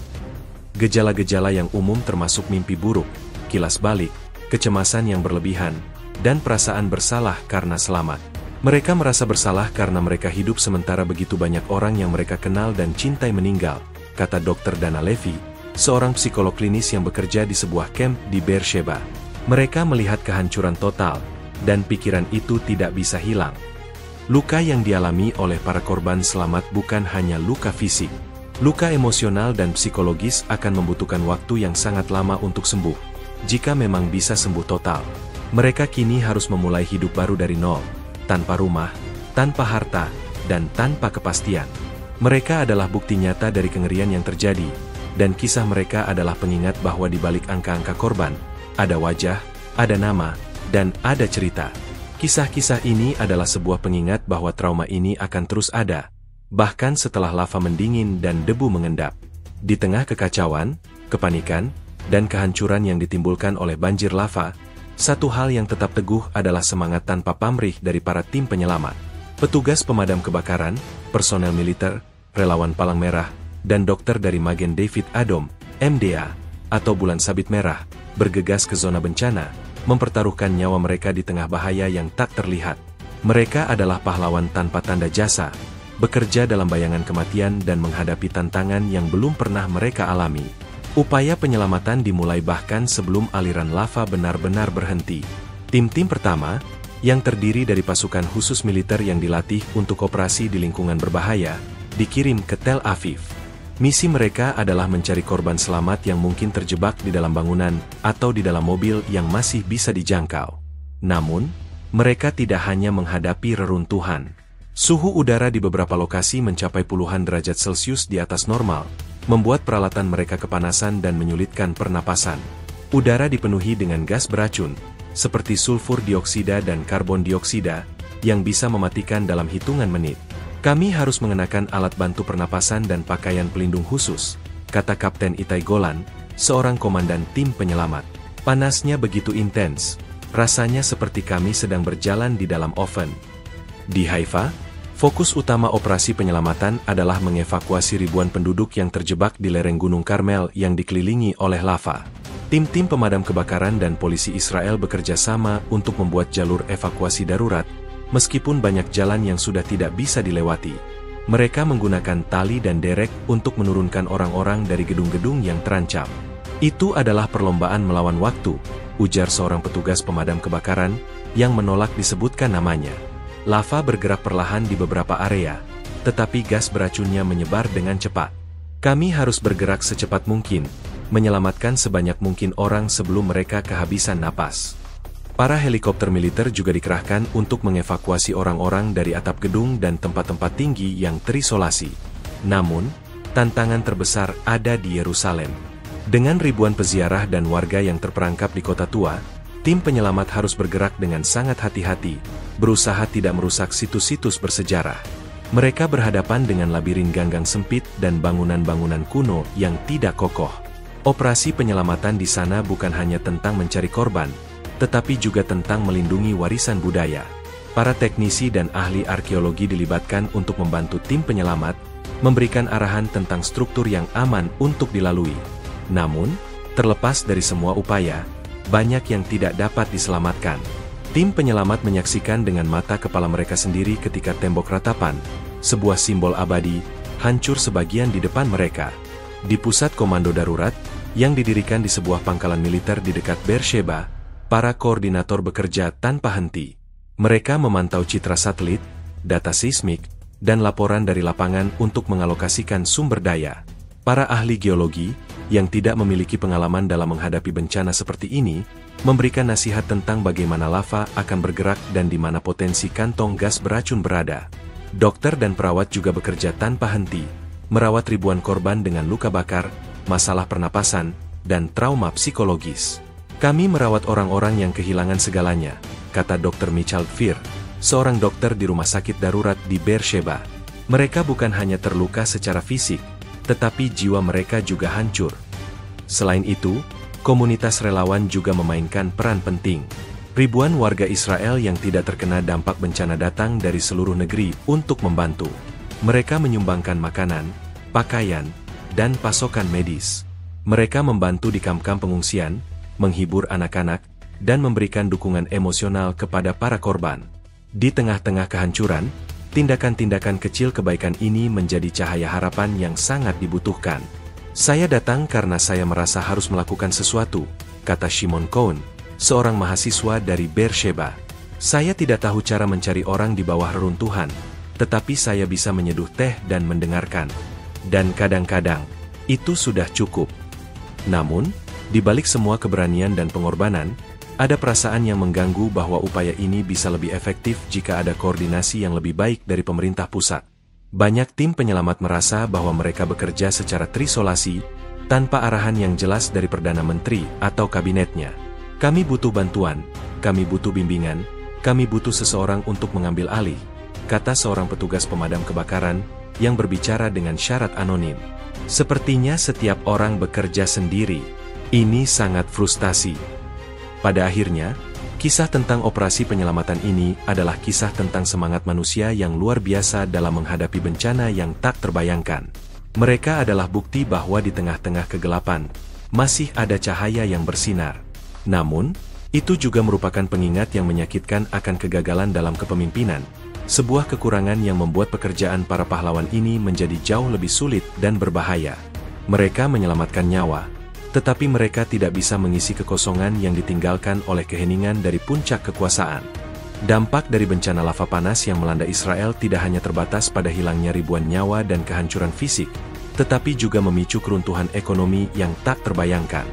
S1: Gejala-gejala yang umum termasuk mimpi buruk, kilas balik, kecemasan yang berlebihan, dan perasaan bersalah karena selamat. Mereka merasa bersalah karena mereka hidup sementara begitu banyak orang yang mereka kenal dan cintai meninggal, kata Dr. Dana Levy, seorang psikolog klinis yang bekerja di sebuah camp di Beersheba. Mereka melihat kehancuran total, dan pikiran itu tidak bisa hilang. Luka yang dialami oleh para korban selamat bukan hanya luka fisik. Luka emosional dan psikologis akan membutuhkan waktu yang sangat lama untuk sembuh, jika memang bisa sembuh total. Mereka kini harus memulai hidup baru dari nol, tanpa rumah, tanpa harta, dan tanpa kepastian. Mereka adalah bukti nyata dari kengerian yang terjadi, dan kisah mereka adalah pengingat bahwa di balik angka-angka korban, ada wajah, ada nama, dan ada cerita. Kisah-kisah ini adalah sebuah pengingat bahwa trauma ini akan terus ada, bahkan setelah lava mendingin dan debu mengendap. Di tengah kekacauan, kepanikan, dan kehancuran yang ditimbulkan oleh banjir lava, satu hal yang tetap teguh adalah semangat tanpa pamrih dari para tim penyelamat. Petugas pemadam kebakaran, personel militer, relawan Palang Merah, dan dokter dari Magen David Adom, MDA, atau Bulan Sabit Merah, bergegas ke zona bencana, mempertaruhkan nyawa mereka di tengah bahaya yang tak terlihat. Mereka adalah pahlawan tanpa tanda jasa, bekerja dalam bayangan kematian dan menghadapi tantangan yang belum pernah mereka alami. Upaya penyelamatan dimulai bahkan sebelum aliran lava benar-benar berhenti. Tim-tim pertama, yang terdiri dari pasukan khusus militer yang dilatih untuk operasi di lingkungan berbahaya, dikirim ke Tel Aviv. Misi mereka adalah mencari korban selamat yang mungkin terjebak di dalam bangunan atau di dalam mobil yang masih bisa dijangkau. Namun, mereka tidak hanya menghadapi reruntuhan. Suhu udara di beberapa lokasi mencapai puluhan derajat Celcius di atas normal, membuat peralatan mereka kepanasan dan menyulitkan pernapasan. Udara dipenuhi dengan gas beracun, seperti sulfur dioksida dan karbon dioksida, yang bisa mematikan dalam hitungan menit. Kami harus mengenakan alat bantu pernapasan dan pakaian pelindung khusus, kata Kapten Itai Golan, seorang komandan tim penyelamat. Panasnya begitu intens, rasanya seperti kami sedang berjalan di dalam oven. Di Haifa, fokus utama operasi penyelamatan adalah mengevakuasi ribuan penduduk yang terjebak di lereng Gunung Karmel yang dikelilingi oleh lava. Tim-tim pemadam kebakaran dan polisi Israel bekerja sama untuk membuat jalur evakuasi darurat, meskipun banyak jalan yang sudah tidak bisa dilewati. Mereka menggunakan tali dan derek untuk menurunkan orang-orang dari gedung-gedung yang terancam. Itu adalah perlombaan melawan waktu, ujar seorang petugas pemadam kebakaran, yang menolak disebutkan namanya. Lava bergerak perlahan di beberapa area, tetapi gas beracunnya menyebar dengan cepat. Kami harus bergerak secepat mungkin, menyelamatkan sebanyak mungkin orang sebelum mereka kehabisan napas. Para helikopter militer juga dikerahkan untuk mengevakuasi orang-orang dari atap gedung dan tempat-tempat tinggi yang terisolasi. Namun, tantangan terbesar ada di Yerusalem. Dengan ribuan peziarah dan warga yang terperangkap di kota tua, tim penyelamat harus bergerak dengan sangat hati-hati, berusaha tidak merusak situs-situs bersejarah. Mereka berhadapan dengan labirin ganggang sempit dan bangunan-bangunan kuno yang tidak kokoh. Operasi penyelamatan di sana bukan hanya tentang mencari korban, tetapi juga tentang melindungi warisan budaya. Para teknisi dan ahli arkeologi dilibatkan untuk membantu tim penyelamat, memberikan arahan tentang struktur yang aman untuk dilalui. Namun, terlepas dari semua upaya, banyak yang tidak dapat diselamatkan. Tim penyelamat menyaksikan dengan mata kepala mereka sendiri ketika tembok ratapan, sebuah simbol abadi, hancur sebagian di depan mereka. Di pusat komando darurat, yang didirikan di sebuah pangkalan militer di dekat Beersheba, para koordinator bekerja tanpa henti. Mereka memantau citra satelit, data seismik, dan laporan dari lapangan untuk mengalokasikan sumber daya. Para ahli geologi, yang tidak memiliki pengalaman dalam menghadapi bencana seperti ini, memberikan nasihat tentang bagaimana lava akan bergerak dan di mana potensi kantong gas beracun berada. Dokter dan perawat juga bekerja tanpa henti, merawat ribuan korban dengan luka bakar, masalah pernapasan, dan trauma psikologis. Kami merawat orang-orang yang kehilangan segalanya, kata Dr. Michael Fear, seorang dokter di rumah sakit darurat di Beersheba. Mereka bukan hanya terluka secara fisik, tetapi jiwa mereka juga hancur. Selain itu, komunitas relawan juga memainkan peran penting. Ribuan warga Israel yang tidak terkena dampak bencana datang dari seluruh negeri untuk membantu. Mereka menyumbangkan makanan, pakaian, dan pasokan medis. Mereka membantu di kamp-kamp pengungsian, menghibur anak-anak, dan memberikan dukungan emosional kepada para korban. Di tengah-tengah kehancuran, tindakan-tindakan kecil kebaikan ini menjadi cahaya harapan yang sangat dibutuhkan. Saya datang karena saya merasa harus melakukan sesuatu, kata Shimon Cohen, seorang mahasiswa dari Beersheba. Saya tidak tahu cara mencari orang di bawah reruntuhan, tetapi saya bisa menyeduh teh dan mendengarkan. Dan kadang-kadang, itu sudah cukup. Namun, di balik semua keberanian dan pengorbanan, ada perasaan yang mengganggu bahwa upaya ini bisa lebih efektif jika ada koordinasi yang lebih baik dari pemerintah pusat. Banyak tim penyelamat merasa bahwa mereka bekerja secara terisolasi, tanpa arahan yang jelas dari Perdana Menteri atau kabinetnya. Kami butuh bantuan, kami butuh bimbingan, kami butuh seseorang untuk mengambil alih, kata seorang petugas pemadam kebakaran yang berbicara dengan syarat anonim. Sepertinya setiap orang bekerja sendiri. Ini sangat frustasi. Pada akhirnya, kisah tentang operasi penyelamatan ini adalah kisah tentang semangat manusia yang luar biasa dalam menghadapi bencana yang tak terbayangkan. Mereka adalah bukti bahwa di tengah-tengah kegelapan, masih ada cahaya yang bersinar. Namun, itu juga merupakan pengingat yang menyakitkan akan kegagalan dalam kepemimpinan, sebuah kekurangan yang membuat pekerjaan para pahlawan ini menjadi jauh lebih sulit dan berbahaya. Mereka menyelamatkan nyawa, tetapi mereka tidak bisa mengisi kekosongan yang ditinggalkan oleh keheningan dari puncak kekuasaan. Dampak dari bencana lava panas yang melanda Israel tidak hanya terbatas pada hilangnya ribuan nyawa dan kehancuran fisik, tetapi juga memicu keruntuhan ekonomi yang tak terbayangkan.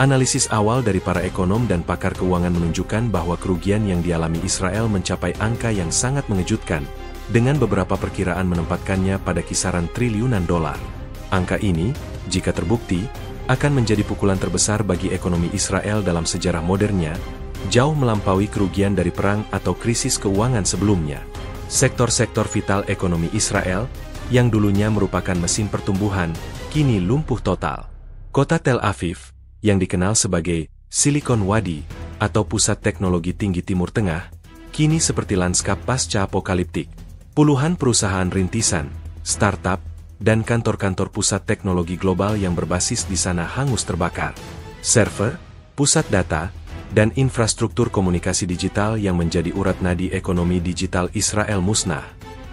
S1: Analisis awal dari para ekonom dan pakar keuangan menunjukkan bahwa kerugian yang dialami Israel mencapai angka yang sangat mengejutkan, dengan beberapa perkiraan menempatkannya pada kisaran triliunan dolar. Angka ini, jika terbukti, akan menjadi pukulan terbesar bagi ekonomi Israel dalam sejarah modernnya, jauh melampaui kerugian dari perang atau krisis keuangan sebelumnya. Sektor-sektor vital ekonomi Israel, yang dulunya merupakan mesin pertumbuhan, kini lumpuh total. Kota Tel Aviv, yang dikenal sebagai Silicon Wadi, atau pusat teknologi tinggi Timur Tengah, kini seperti lanskap pasca-apokaliptik. Puluhan perusahaan rintisan, startup, dan kantor-kantor pusat teknologi global yang berbasis di sana hangus terbakar. Server, pusat data, dan infrastruktur komunikasi digital yang menjadi urat nadi ekonomi digital Israel musnah.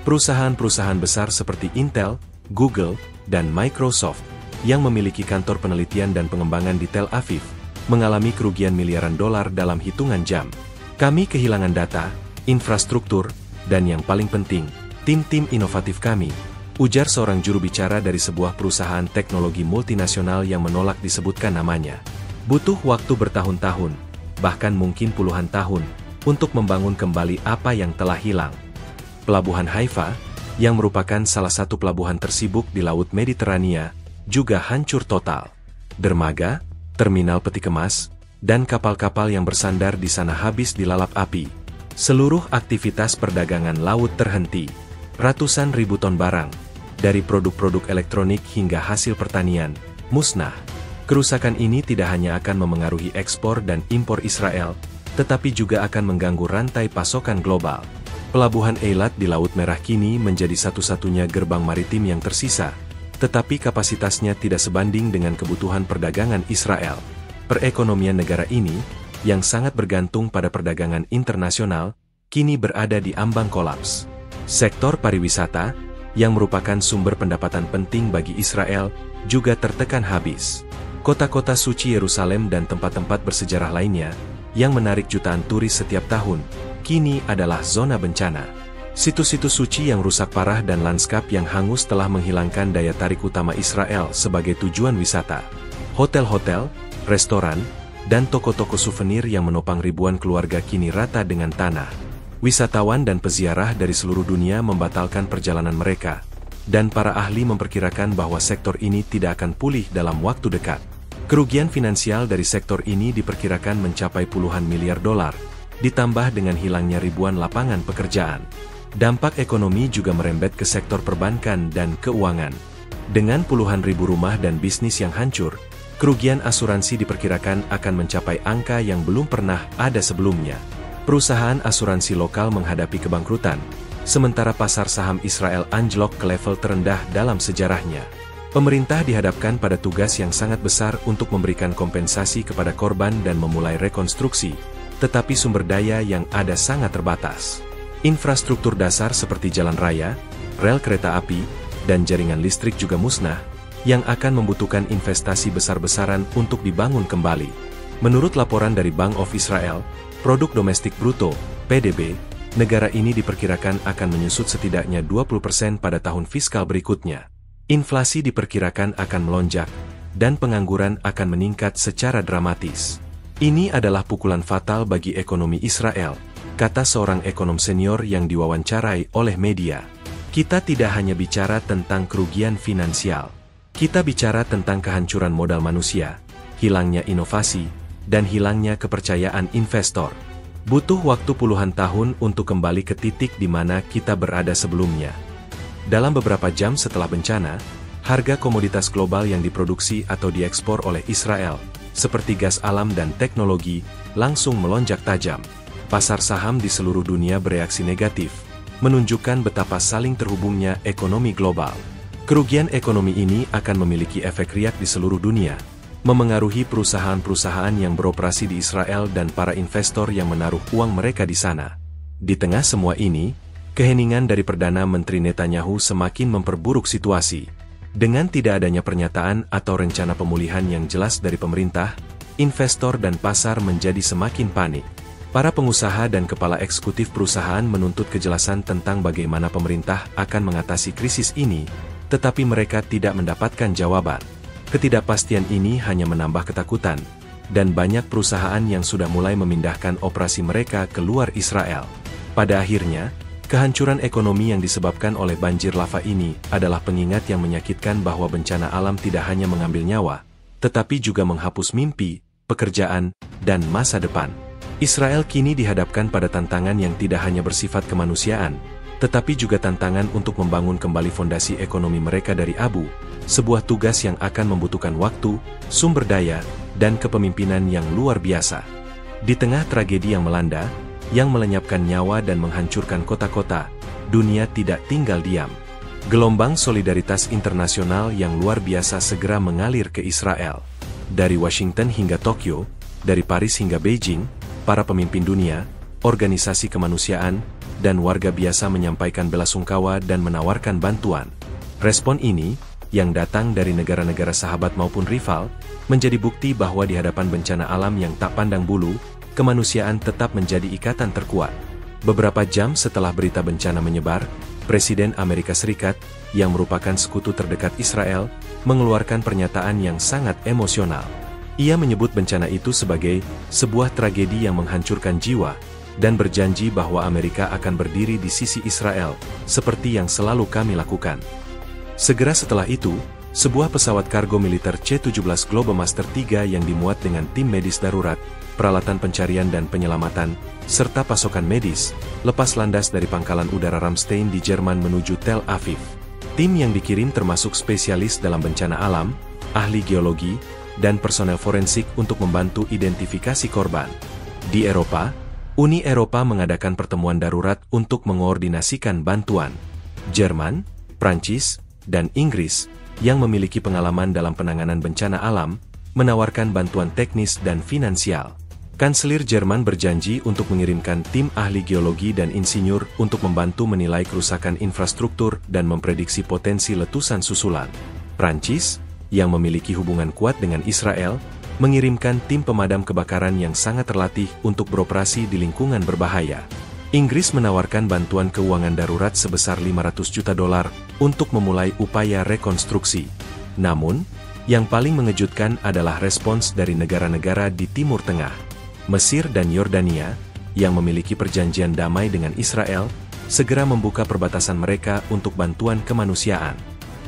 S1: Perusahaan-perusahaan besar seperti Intel, Google, dan Microsoft, yang memiliki kantor penelitian dan pengembangan di Tel Aviv, mengalami kerugian miliaran dolar dalam hitungan jam. Kami kehilangan data, infrastruktur, dan yang paling penting, tim-tim inovatif kami, ujar seorang juru bicara dari sebuah perusahaan teknologi multinasional yang menolak disebutkan namanya. Butuh waktu bertahun-tahun, bahkan mungkin puluhan tahun, untuk membangun kembali apa yang telah hilang. Pelabuhan Haifa, yang merupakan salah satu pelabuhan tersibuk di Laut Mediterania, juga hancur total. Dermaga, terminal peti kemas, dan kapal-kapal yang bersandar di sana habis dilalap api. Seluruh aktivitas perdagangan laut terhenti. Ratusan ribu ton barang, dari produk-produk elektronik hingga hasil pertanian, musnah. Kerusakan ini tidak hanya akan memengaruhi ekspor dan impor Israel, tetapi juga akan mengganggu rantai pasokan global. Pelabuhan Eilat di Laut Merah kini menjadi satu-satunya gerbang maritim yang tersisa, tetapi kapasitasnya tidak sebanding dengan kebutuhan perdagangan Israel. Perekonomian negara ini, yang sangat bergantung pada perdagangan internasional, kini berada di ambang kolaps. Sektor pariwisata, yang merupakan sumber pendapatan penting bagi Israel, juga tertekan habis. Kota-kota suci Yerusalem dan tempat-tempat bersejarah lainnya, yang menarik jutaan turis setiap tahun, kini adalah zona bencana. Situs-situs suci yang rusak parah dan lanskap yang hangus telah menghilangkan daya tarik utama Israel sebagai tujuan wisata. Hotel-hotel, restoran, dan toko-toko souvenir yang menopang ribuan keluarga kini rata dengan tanah. Wisatawan dan peziarah dari seluruh dunia membatalkan perjalanan mereka, dan para ahli memperkirakan bahwa sektor ini tidak akan pulih dalam waktu dekat. Kerugian finansial dari sektor ini diperkirakan mencapai puluhan miliar dolar, ditambah dengan hilangnya ribuan lapangan pekerjaan. Dampak ekonomi juga merembet ke sektor perbankan dan keuangan. Dengan puluhan ribu rumah dan bisnis yang hancur, kerugian asuransi diperkirakan akan mencapai angka yang belum pernah ada sebelumnya. Perusahaan asuransi lokal menghadapi kebangkrutan, sementara pasar saham Israel anjlok ke level terendah dalam sejarahnya. Pemerintah dihadapkan pada tugas yang sangat besar untuk memberikan kompensasi kepada korban dan memulai rekonstruksi, tetapi sumber daya yang ada sangat terbatas. Infrastruktur dasar seperti jalan raya, rel kereta api, dan jaringan listrik juga musnah, yang akan membutuhkan investasi besar-besaran untuk dibangun kembali. Menurut laporan dari Bank of Israel, produk domestik bruto, PDB, negara ini diperkirakan akan menyusut setidaknya 20% pada tahun fiskal berikutnya. Inflasi diperkirakan akan melonjak, dan pengangguran akan meningkat secara dramatis. Ini adalah pukulan fatal bagi ekonomi Israel, kata seorang ekonom senior yang diwawancarai oleh media. Kita tidak hanya bicara tentang kerugian finansial. Kita bicara tentang kehancuran modal manusia, hilangnya inovasi, dan hilangnya kepercayaan investor. Butuh waktu puluhan tahun untuk kembali ke titik di mana kita berada sebelumnya. Dalam beberapa jam setelah bencana, harga komoditas global yang diproduksi atau diekspor oleh Israel, seperti gas alam dan teknologi, langsung melonjak tajam. Pasar saham di seluruh dunia bereaksi negatif, menunjukkan betapa saling terhubungnya ekonomi global. Kerugian ekonomi ini akan memiliki efek riak di seluruh dunia, memengaruhi perusahaan-perusahaan yang beroperasi di Israel dan para investor yang menaruh uang mereka di sana. Di tengah semua ini, keheningan dari Perdana Menteri Netanyahu semakin memperburuk situasi. Dengan tidak adanya pernyataan atau rencana pemulihan yang jelas dari pemerintah, investor dan pasar menjadi semakin panik. Para pengusaha dan kepala eksekutif perusahaan menuntut kejelasan tentang bagaimana pemerintah akan mengatasi krisis ini, tetapi mereka tidak mendapatkan jawaban. Ketidakpastian ini hanya menambah ketakutan, dan banyak perusahaan yang sudah mulai memindahkan operasi mereka keluar Israel. Pada akhirnya, kehancuran ekonomi yang disebabkan oleh banjir lava ini adalah pengingat yang menyakitkan bahwa bencana alam tidak hanya mengambil nyawa, tetapi juga menghapus mimpi, pekerjaan, dan masa depan. Israel kini dihadapkan pada tantangan yang tidak hanya bersifat kemanusiaan, tetapi juga tantangan untuk membangun kembali fondasi ekonomi mereka dari abu, sebuah tugas yang akan membutuhkan waktu, sumber daya, dan kepemimpinan yang luar biasa. Di tengah tragedi yang melanda, yang melenyapkan nyawa dan menghancurkan kota-kota, dunia tidak tinggal diam. Gelombang solidaritas internasional yang luar biasa segera mengalir ke Israel. Dari Washington hingga Tokyo, dari Paris hingga Beijing, para pemimpin dunia, organisasi kemanusiaan, dan warga biasa menyampaikan belasungkawa dan menawarkan bantuan. Respon ini, yang datang dari negara-negara sahabat maupun rival, menjadi bukti bahwa di hadapan bencana alam yang tak pandang bulu, kemanusiaan tetap menjadi ikatan terkuat. Beberapa jam setelah berita bencana menyebar, Presiden Amerika Serikat, yang merupakan sekutu terdekat Israel, mengeluarkan pernyataan yang sangat emosional. Ia menyebut bencana itu sebagai sebuah tragedi yang menghancurkan jiwa, dan berjanji bahwa Amerika akan berdiri di sisi Israel, seperti yang selalu kami lakukan. Segera setelah itu, sebuah pesawat kargo militer C-17 Globemaster III yang dimuat dengan tim medis darurat, peralatan pencarian dan penyelamatan, serta pasokan medis, lepas landas dari pangkalan udara Ramstein di Jerman menuju Tel Aviv. Tim yang dikirim termasuk spesialis dalam bencana alam, ahli geologi, dan personel forensik untuk membantu identifikasi korban. Di Eropa, Uni Eropa mengadakan pertemuan darurat untuk mengoordinasikan bantuan. Jerman, Prancis, dan Inggris, yang memiliki pengalaman dalam penanganan bencana alam, menawarkan bantuan teknis dan finansial. Kanselir Jerman berjanji untuk mengirimkan tim ahli geologi dan insinyur untuk membantu menilai kerusakan infrastruktur dan memprediksi potensi letusan susulan. Prancis, yang memiliki hubungan kuat dengan Israel, mengirimkan tim pemadam kebakaran yang sangat terlatih untuk beroperasi di lingkungan berbahaya. Inggris menawarkan bantuan keuangan darurat sebesar $500 juta untuk memulai upaya rekonstruksi. Namun, yang paling mengejutkan adalah respons dari negara-negara di Timur Tengah. Mesir dan Yordania, yang memiliki perjanjian damai dengan Israel, segera membuka perbatasan mereka untuk bantuan kemanusiaan.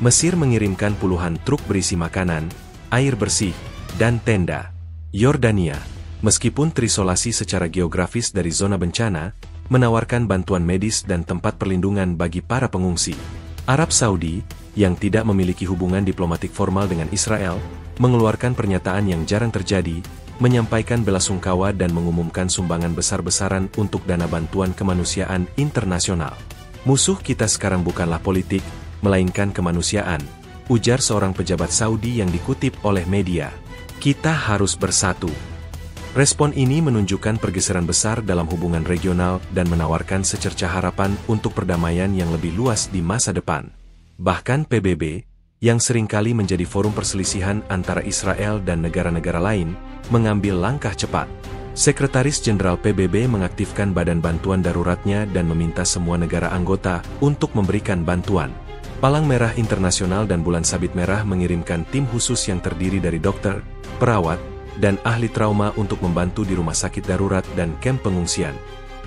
S1: Mesir mengirimkan puluhan truk berisi makanan, air bersih, dan tenda. Yordania, meskipun terisolasi secara geografis dari zona bencana, menawarkan bantuan medis dan tempat perlindungan bagi para pengungsi. Arab Saudi, yang tidak memiliki hubungan diplomatik formal dengan Israel, mengeluarkan pernyataan yang jarang terjadi, menyampaikan belasungkawa dan mengumumkan sumbangan besar-besaran untuk dana bantuan kemanusiaan internasional. Musuh kita sekarang bukanlah politik, melainkan kemanusiaan, ujar seorang pejabat Saudi yang dikutip oleh media. Kita harus bersatu. Respon ini menunjukkan pergeseran besar dalam hubungan regional dan menawarkan secerca harapan untuk perdamaian yang lebih luas di masa depan. Bahkan PBB, yang seringkali menjadi forum perselisihan antara Israel dan negara-negara lain, mengambil langkah cepat. Sekretaris Jenderal PBB mengaktifkan badan bantuan daruratnya dan meminta semua negara anggota untuk memberikan bantuan. Palang Merah Internasional dan Bulan Sabit Merah mengirimkan tim khusus yang terdiri dari dokter, perawat, dan ahli trauma untuk membantu di rumah sakit darurat dan kamp pengungsian.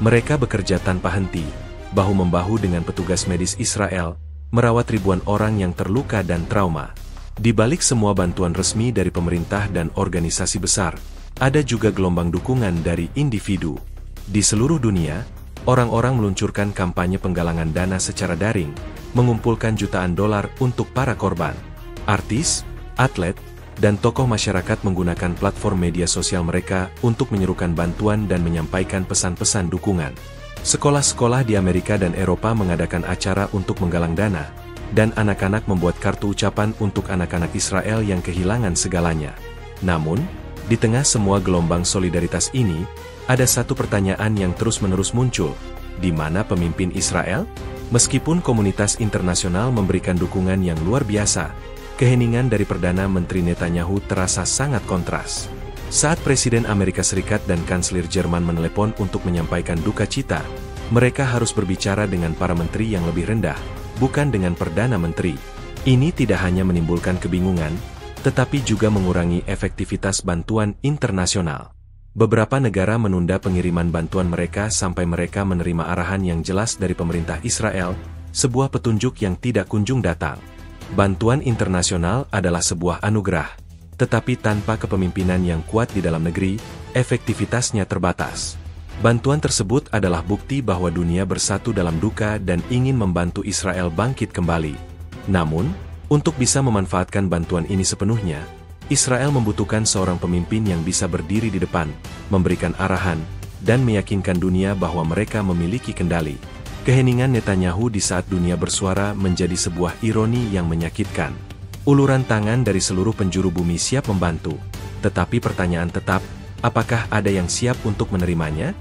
S1: Mereka bekerja tanpa henti, bahu-membahu dengan petugas medis Israel, merawat ribuan orang yang terluka dan trauma. Di balik semua bantuan resmi dari pemerintah dan organisasi besar, ada juga gelombang dukungan dari individu. Di seluruh dunia, orang-orang meluncurkan kampanye penggalangan dana secara daring, mengumpulkan jutaan dolar untuk para korban. Artis, atlet, dan tokoh masyarakat menggunakan platform media sosial mereka untuk menyerukan bantuan dan menyampaikan pesan-pesan dukungan. Sekolah-sekolah di Amerika dan Eropa mengadakan acara untuk menggalang dana, dan anak-anak membuat kartu ucapan untuk anak-anak Israel yang kehilangan segalanya. Namun, di tengah semua gelombang solidaritas ini, ada satu pertanyaan yang terus-menerus muncul. Di mana pemimpin Israel? Meskipun komunitas internasional memberikan dukungan yang luar biasa, keheningan dari Perdana Menteri Netanyahu terasa sangat kontras. Saat Presiden Amerika Serikat dan Kanselir Jerman menelepon untuk menyampaikan duka cita, mereka harus berbicara dengan para menteri yang lebih rendah, bukan dengan Perdana Menteri. Ini tidak hanya menimbulkan kebingungan, tetapi juga mengurangi efektivitas bantuan internasional. Beberapa negara menunda pengiriman bantuan mereka sampai mereka menerima arahan yang jelas dari pemerintah Israel, sebuah petunjuk yang tidak kunjung datang. Bantuan internasional adalah sebuah anugerah, tetapi tanpa kepemimpinan yang kuat di dalam negeri, efektivitasnya terbatas. Bantuan tersebut adalah bukti bahwa dunia bersatu dalam duka dan ingin membantu Israel bangkit kembali. Namun, untuk bisa memanfaatkan bantuan ini sepenuhnya, Israel membutuhkan seorang pemimpin yang bisa berdiri di depan, memberikan arahan, dan meyakinkan dunia bahwa mereka memiliki kendali. Keheningan Netanyahu di saat dunia bersuara menjadi sebuah ironi yang menyakitkan. Uluran tangan dari seluruh penjuru bumi siap membantu, tetapi pertanyaan tetap, apakah ada yang siap untuk menerimanya?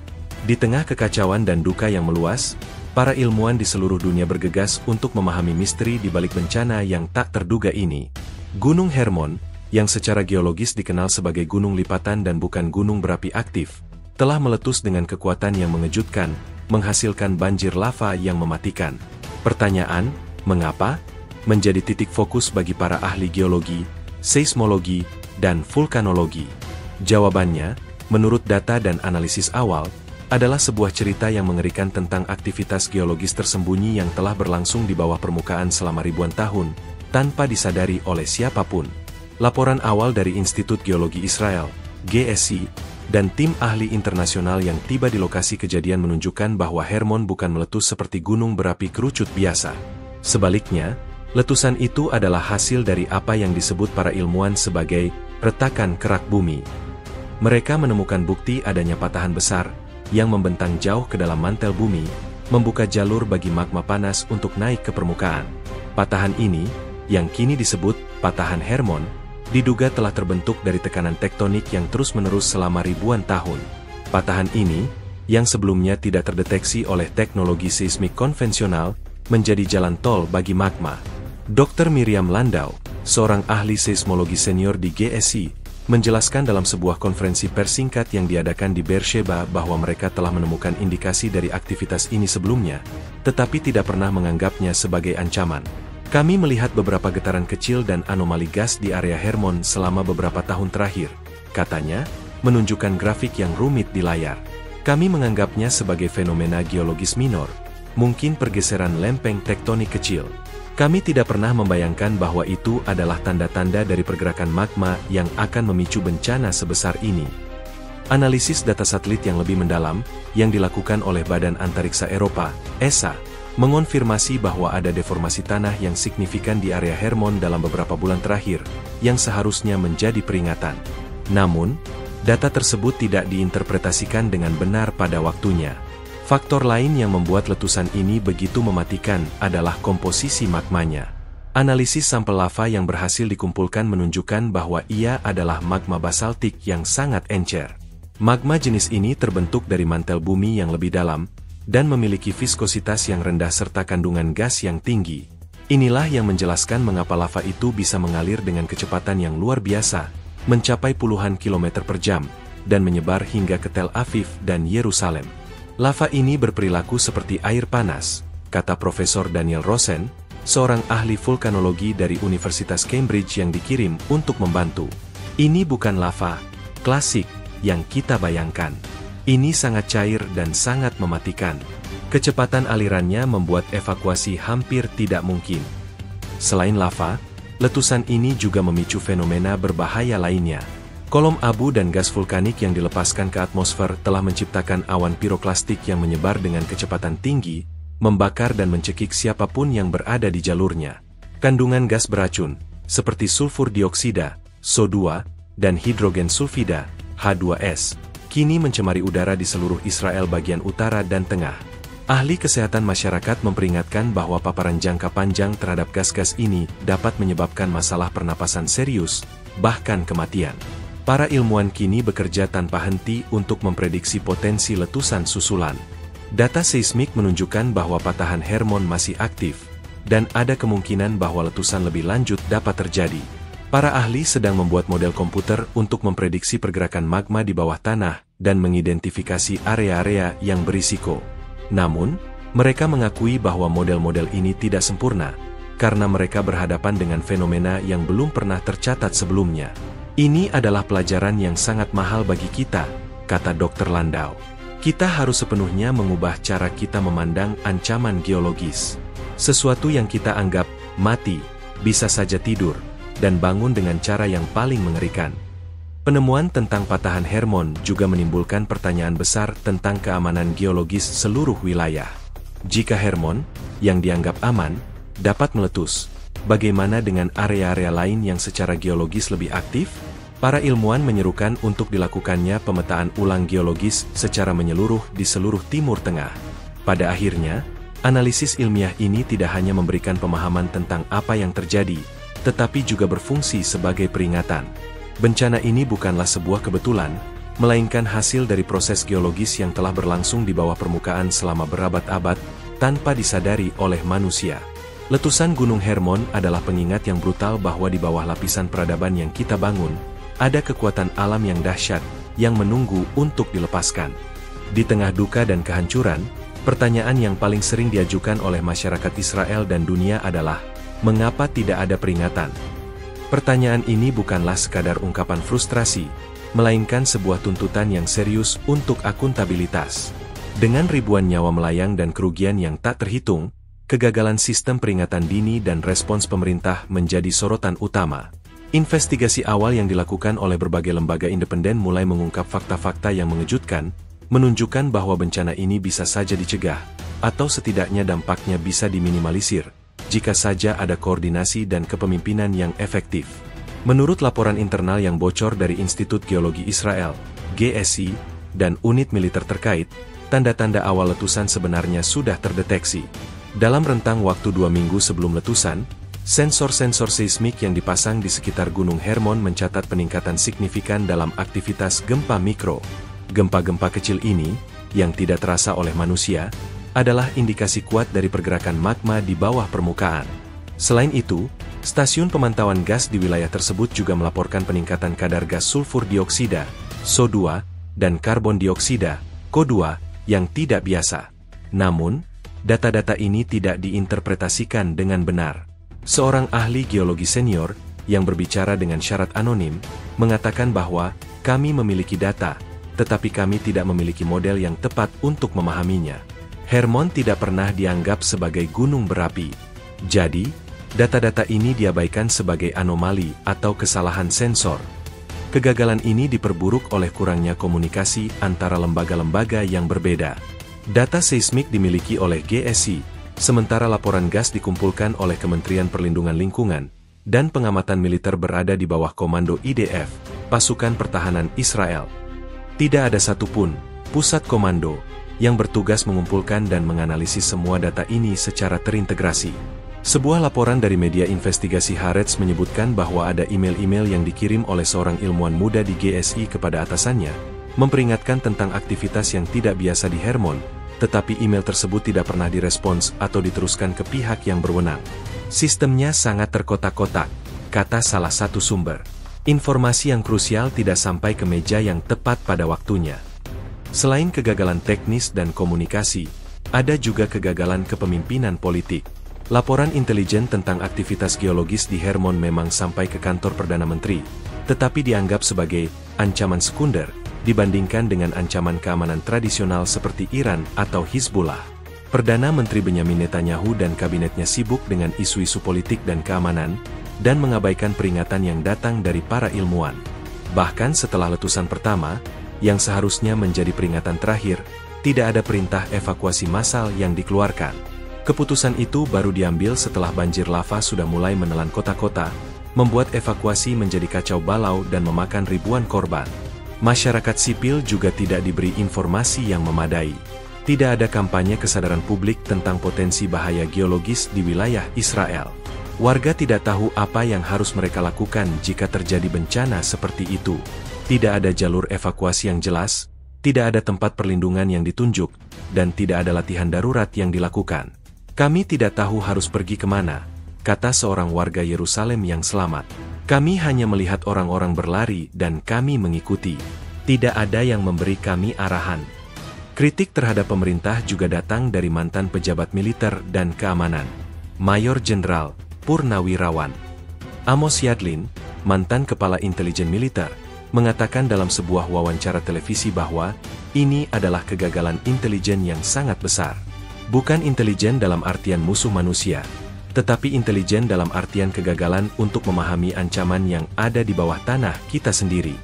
S1: Di tengah kekacauan dan duka yang meluas, para ilmuwan di seluruh dunia bergegas untuk memahami misteri di balik bencana yang tak terduga ini. Gunung Hermon, yang secara geologis dikenal sebagai gunung lipatan dan bukan gunung berapi aktif, telah meletus dengan kekuatan yang mengejutkan, menghasilkan banjir lava yang mematikan. Pertanyaan, mengapa? Menjadi titik fokus bagi para ahli geologi, seismologi, dan vulkanologi. Jawabannya, menurut data dan analisis awal, adalah sebuah cerita yang mengerikan tentang aktivitas geologis tersembunyi yang telah berlangsung di bawah permukaan selama ribuan tahun, tanpa disadari oleh siapapun. Laporan awal dari Institut Geologi Israel, GSI, dan tim ahli internasional yang tiba di lokasi kejadian menunjukkan bahwa Hermon bukan meletus seperti gunung berapi kerucut biasa. Sebaliknya, letusan itu adalah hasil dari apa yang disebut para ilmuwan sebagai retakan kerak bumi. Mereka menemukan bukti adanya patahan besar, yang membentang jauh ke dalam mantel bumi, membuka jalur bagi magma panas untuk naik ke permukaan. Patahan ini, yang kini disebut Patahan Hermon, diduga telah terbentuk dari tekanan tektonik yang terus-menerus selama ribuan tahun. Patahan ini, yang sebelumnya tidak terdeteksi oleh teknologi seismik konvensional, menjadi jalan tol bagi magma. Dr. Miriam Landau, seorang ahli seismologi senior di GSI, menjelaskan dalam sebuah konferensi pers singkat yang diadakan di Beersheba bahwa mereka telah menemukan indikasi dari aktivitas ini sebelumnya, tetapi tidak pernah menganggapnya sebagai ancaman. Kami melihat beberapa getaran kecil dan anomali gas di area Hermon selama beberapa tahun terakhir, katanya, menunjukkan grafik yang rumit di layar. Kami menganggapnya sebagai fenomena geologis minor, mungkin pergeseran lempeng tektonik kecil. Kami tidak pernah membayangkan bahwa itu adalah tanda-tanda dari pergerakan magma yang akan memicu bencana sebesar ini. Analisis data satelit yang lebih mendalam, yang dilakukan oleh Badan Antariksa Eropa, ESA, mengonfirmasi bahwa ada deformasi tanah yang signifikan di area Hermon dalam beberapa bulan terakhir, yang seharusnya menjadi peringatan. Namun, data tersebut tidak diinterpretasikan dengan benar pada waktunya. Faktor lain yang membuat letusan ini begitu mematikan adalah komposisi magmanya. Analisis sampel lava yang berhasil dikumpulkan menunjukkan bahwa ia adalah magma basaltik yang sangat encer. Magma jenis ini terbentuk dari mantel bumi yang lebih dalam, dan memiliki viskositas yang rendah serta kandungan gas yang tinggi. Inilah yang menjelaskan mengapa lava itu bisa mengalir dengan kecepatan yang luar biasa, mencapai puluhan kilometer per jam, dan menyebar hingga ke Tel Aviv dan Yerusalem. Lava ini berperilaku seperti air panas, kata Profesor Daniel Rosen, seorang ahli vulkanologi dari Universitas Cambridge yang dikirim untuk membantu. Ini bukan lava klasik yang kita bayangkan. Ini sangat cair dan sangat mematikan. Kecepatan alirannya membuat evakuasi hampir tidak mungkin. Selain lava, letusan ini juga memicu fenomena berbahaya lainnya. Kolom abu dan gas vulkanik yang dilepaskan ke atmosfer telah menciptakan awan piroklastik yang menyebar dengan kecepatan tinggi, membakar dan mencekik siapapun yang berada di jalurnya. Kandungan gas beracun, seperti sulfur dioksida, SO2, dan hidrogen sulfida, H2S, kini mencemari udara di seluruh Israel bagian utara dan tengah. Ahli kesehatan masyarakat memperingatkan bahwa paparan jangka panjang terhadap gas-gas ini dapat menyebabkan masalah pernapasan serius, bahkan kematian. Para ilmuwan kini bekerja tanpa henti untuk memprediksi potensi letusan susulan. Data seismik menunjukkan bahwa patahan Hermon masih aktif, dan ada kemungkinan bahwa letusan lebih lanjut dapat terjadi. Para ahli sedang membuat model komputer untuk memprediksi pergerakan magma di bawah tanah dan mengidentifikasi area-area yang berisiko. Namun, mereka mengakui bahwa model-model ini tidak sempurna, karena mereka berhadapan dengan fenomena yang belum pernah tercatat sebelumnya. Ini adalah pelajaran yang sangat mahal bagi kita, kata Dr. Landau. Kita harus sepenuhnya mengubah cara kita memandang ancaman geologis. Sesuatu yang kita anggap mati, bisa saja tidur, dan bangun dengan cara yang paling mengerikan. Penemuan tentang patahan Hermon juga menimbulkan pertanyaan besar tentang keamanan geologis seluruh wilayah. Jika Hermon, yang dianggap aman, dapat meletus, bagaimana dengan area-area lain yang secara geologis lebih aktif? Para ilmuwan menyerukan untuk dilakukannya pemetaan ulang geologis secara menyeluruh di seluruh Timur Tengah. Pada akhirnya, analisis ilmiah ini tidak hanya memberikan pemahaman tentang apa yang terjadi, tetapi juga berfungsi sebagai peringatan. Bencana ini bukanlah sebuah kebetulan, melainkan hasil dari proses geologis yang telah berlangsung di bawah permukaan selama berabad-abad, tanpa disadari oleh manusia. Letusan Gunung Hermon adalah pengingat yang brutal bahwa di bawah lapisan peradaban yang kita bangun, ada kekuatan alam yang dahsyat, yang menunggu untuk dilepaskan. Di tengah duka dan kehancuran, pertanyaan yang paling sering diajukan oleh masyarakat Israel dan dunia adalah, mengapa tidak ada peringatan? Pertanyaan ini bukanlah sekadar ungkapan frustrasi, melainkan sebuah tuntutan yang serius untuk akuntabilitas. Dengan ribuan nyawa melayang dan kerugian yang tak terhitung, kegagalan sistem peringatan dini dan respons pemerintah menjadi sorotan utama. Investigasi awal yang dilakukan oleh berbagai lembaga independen mulai mengungkap fakta-fakta yang mengejutkan, menunjukkan bahwa bencana ini bisa saja dicegah, atau setidaknya dampaknya bisa diminimalisir, jika saja ada koordinasi dan kepemimpinan yang efektif. Menurut laporan internal yang bocor dari Institut Geologi Israel, GSI, dan unit militer terkait, tanda-tanda awal letusan sebenarnya sudah terdeteksi. Dalam rentang waktu 2 minggu sebelum letusan, sensor-sensor seismik yang dipasang di sekitar Gunung Hermon mencatat peningkatan signifikan dalam aktivitas gempa mikro. Gempa-gempa kecil ini, yang tidak terasa oleh manusia, adalah indikasi kuat dari pergerakan magma di bawah permukaan. Selain itu, stasiun pemantauan gas di wilayah tersebut juga melaporkan peningkatan kadar gas sulfur dioksida, SO2, dan karbon dioksida, CO2, yang tidak biasa. Namun, data-data ini tidak diinterpretasikan dengan benar. Seorang ahli geologi senior, yang berbicara dengan syarat anonim, mengatakan bahwa, kami memiliki data, tetapi kami tidak memiliki model yang tepat untuk memahaminya. Hermon tidak pernah dianggap sebagai gunung berapi. Jadi, data-data ini diabaikan sebagai anomali atau kesalahan sensor. Kegagalan ini diperburuk oleh kurangnya komunikasi antara lembaga-lembaga yang berbeda. Data seismik dimiliki oleh GSI, sementara laporan gas dikumpulkan oleh Kementerian Perlindungan Lingkungan, dan pengamatan militer berada di bawah komando IDF, Pasukan Pertahanan Israel. Tidak ada satupun pusat komando yang bertugas mengumpulkan dan menganalisis semua data ini secara terintegrasi. Sebuah laporan dari media investigasi Haaretz menyebutkan bahwa ada email-email yang dikirim oleh seorang ilmuwan muda di GSI kepada atasannya, memperingatkan tentang aktivitas yang tidak biasa di Hermon, tetapi email tersebut tidak pernah direspons atau diteruskan ke pihak yang berwenang. Sistemnya sangat terkotak-kotak, kata salah satu sumber. Informasi yang krusial tidak sampai ke meja yang tepat pada waktunya. Selain kegagalan teknis dan komunikasi, ada juga kegagalan kepemimpinan politik. Laporan intelijen tentang aktivitas geologis di Hermon memang sampai ke kantor Perdana Menteri, tetapi dianggap sebagai ancaman sekunder dibandingkan dengan ancaman keamanan tradisional seperti Iran atau Hizbullah. Perdana Menteri Benyamin Netanyahu dan kabinetnya sibuk dengan isu-isu politik dan keamanan, dan mengabaikan peringatan yang datang dari para ilmuwan. Bahkan setelah letusan pertama, yang seharusnya menjadi peringatan terakhir, tidak ada perintah evakuasi massal yang dikeluarkan. Keputusan itu baru diambil setelah banjir lava sudah mulai menelan kota-kota, membuat evakuasi menjadi kacau balau dan memakan ribuan korban. Masyarakat sipil juga tidak diberi informasi yang memadai. Tidak ada kampanye kesadaran publik tentang potensi bahaya geologis di wilayah Israel. Warga tidak tahu apa yang harus mereka lakukan jika terjadi bencana seperti itu. Tidak ada jalur evakuasi yang jelas, tidak ada tempat perlindungan yang ditunjuk, dan tidak ada latihan darurat yang dilakukan. Kami tidak tahu harus pergi kemana, kata seorang warga Yerusalem yang selamat. Kami hanya melihat orang-orang berlari dan kami mengikuti. Tidak ada yang memberi kami arahan. Kritik terhadap pemerintah juga datang dari mantan pejabat militer dan keamanan. Mayor Jenderal Purnawirawan Amos Yadlin, mantan kepala intelijen militer, mengatakan dalam sebuah wawancara televisi bahwa ini adalah kegagalan intelijen yang sangat besar. Bukan intelijen dalam artian musuh manusia, tetapi intelijen dalam artian kegagalan untuk memahami ancaman yang ada di bawah tanah kita sendiri.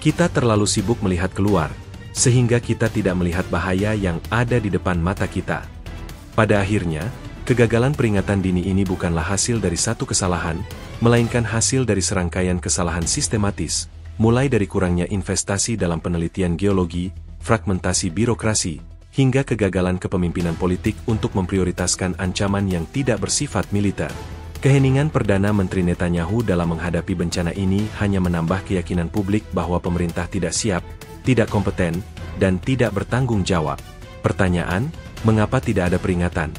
S1: Kita terlalu sibuk melihat keluar, sehingga kita tidak melihat bahaya yang ada di depan mata kita. Pada akhirnya, kegagalan peringatan dini ini bukanlah hasil dari satu kesalahan, melainkan hasil dari serangkaian kesalahan sistematis, mulai dari kurangnya investasi dalam penelitian geologi, fragmentasi birokrasi, hingga kegagalan kepemimpinan politik untuk memprioritaskan ancaman yang tidak bersifat militer. Keheningan Perdana Menteri Netanyahu dalam menghadapi bencana ini hanya menambah keyakinan publik bahwa pemerintah tidak siap, tidak kompeten, dan tidak bertanggung jawab. Pertanyaan, mengapa tidak ada peringatan?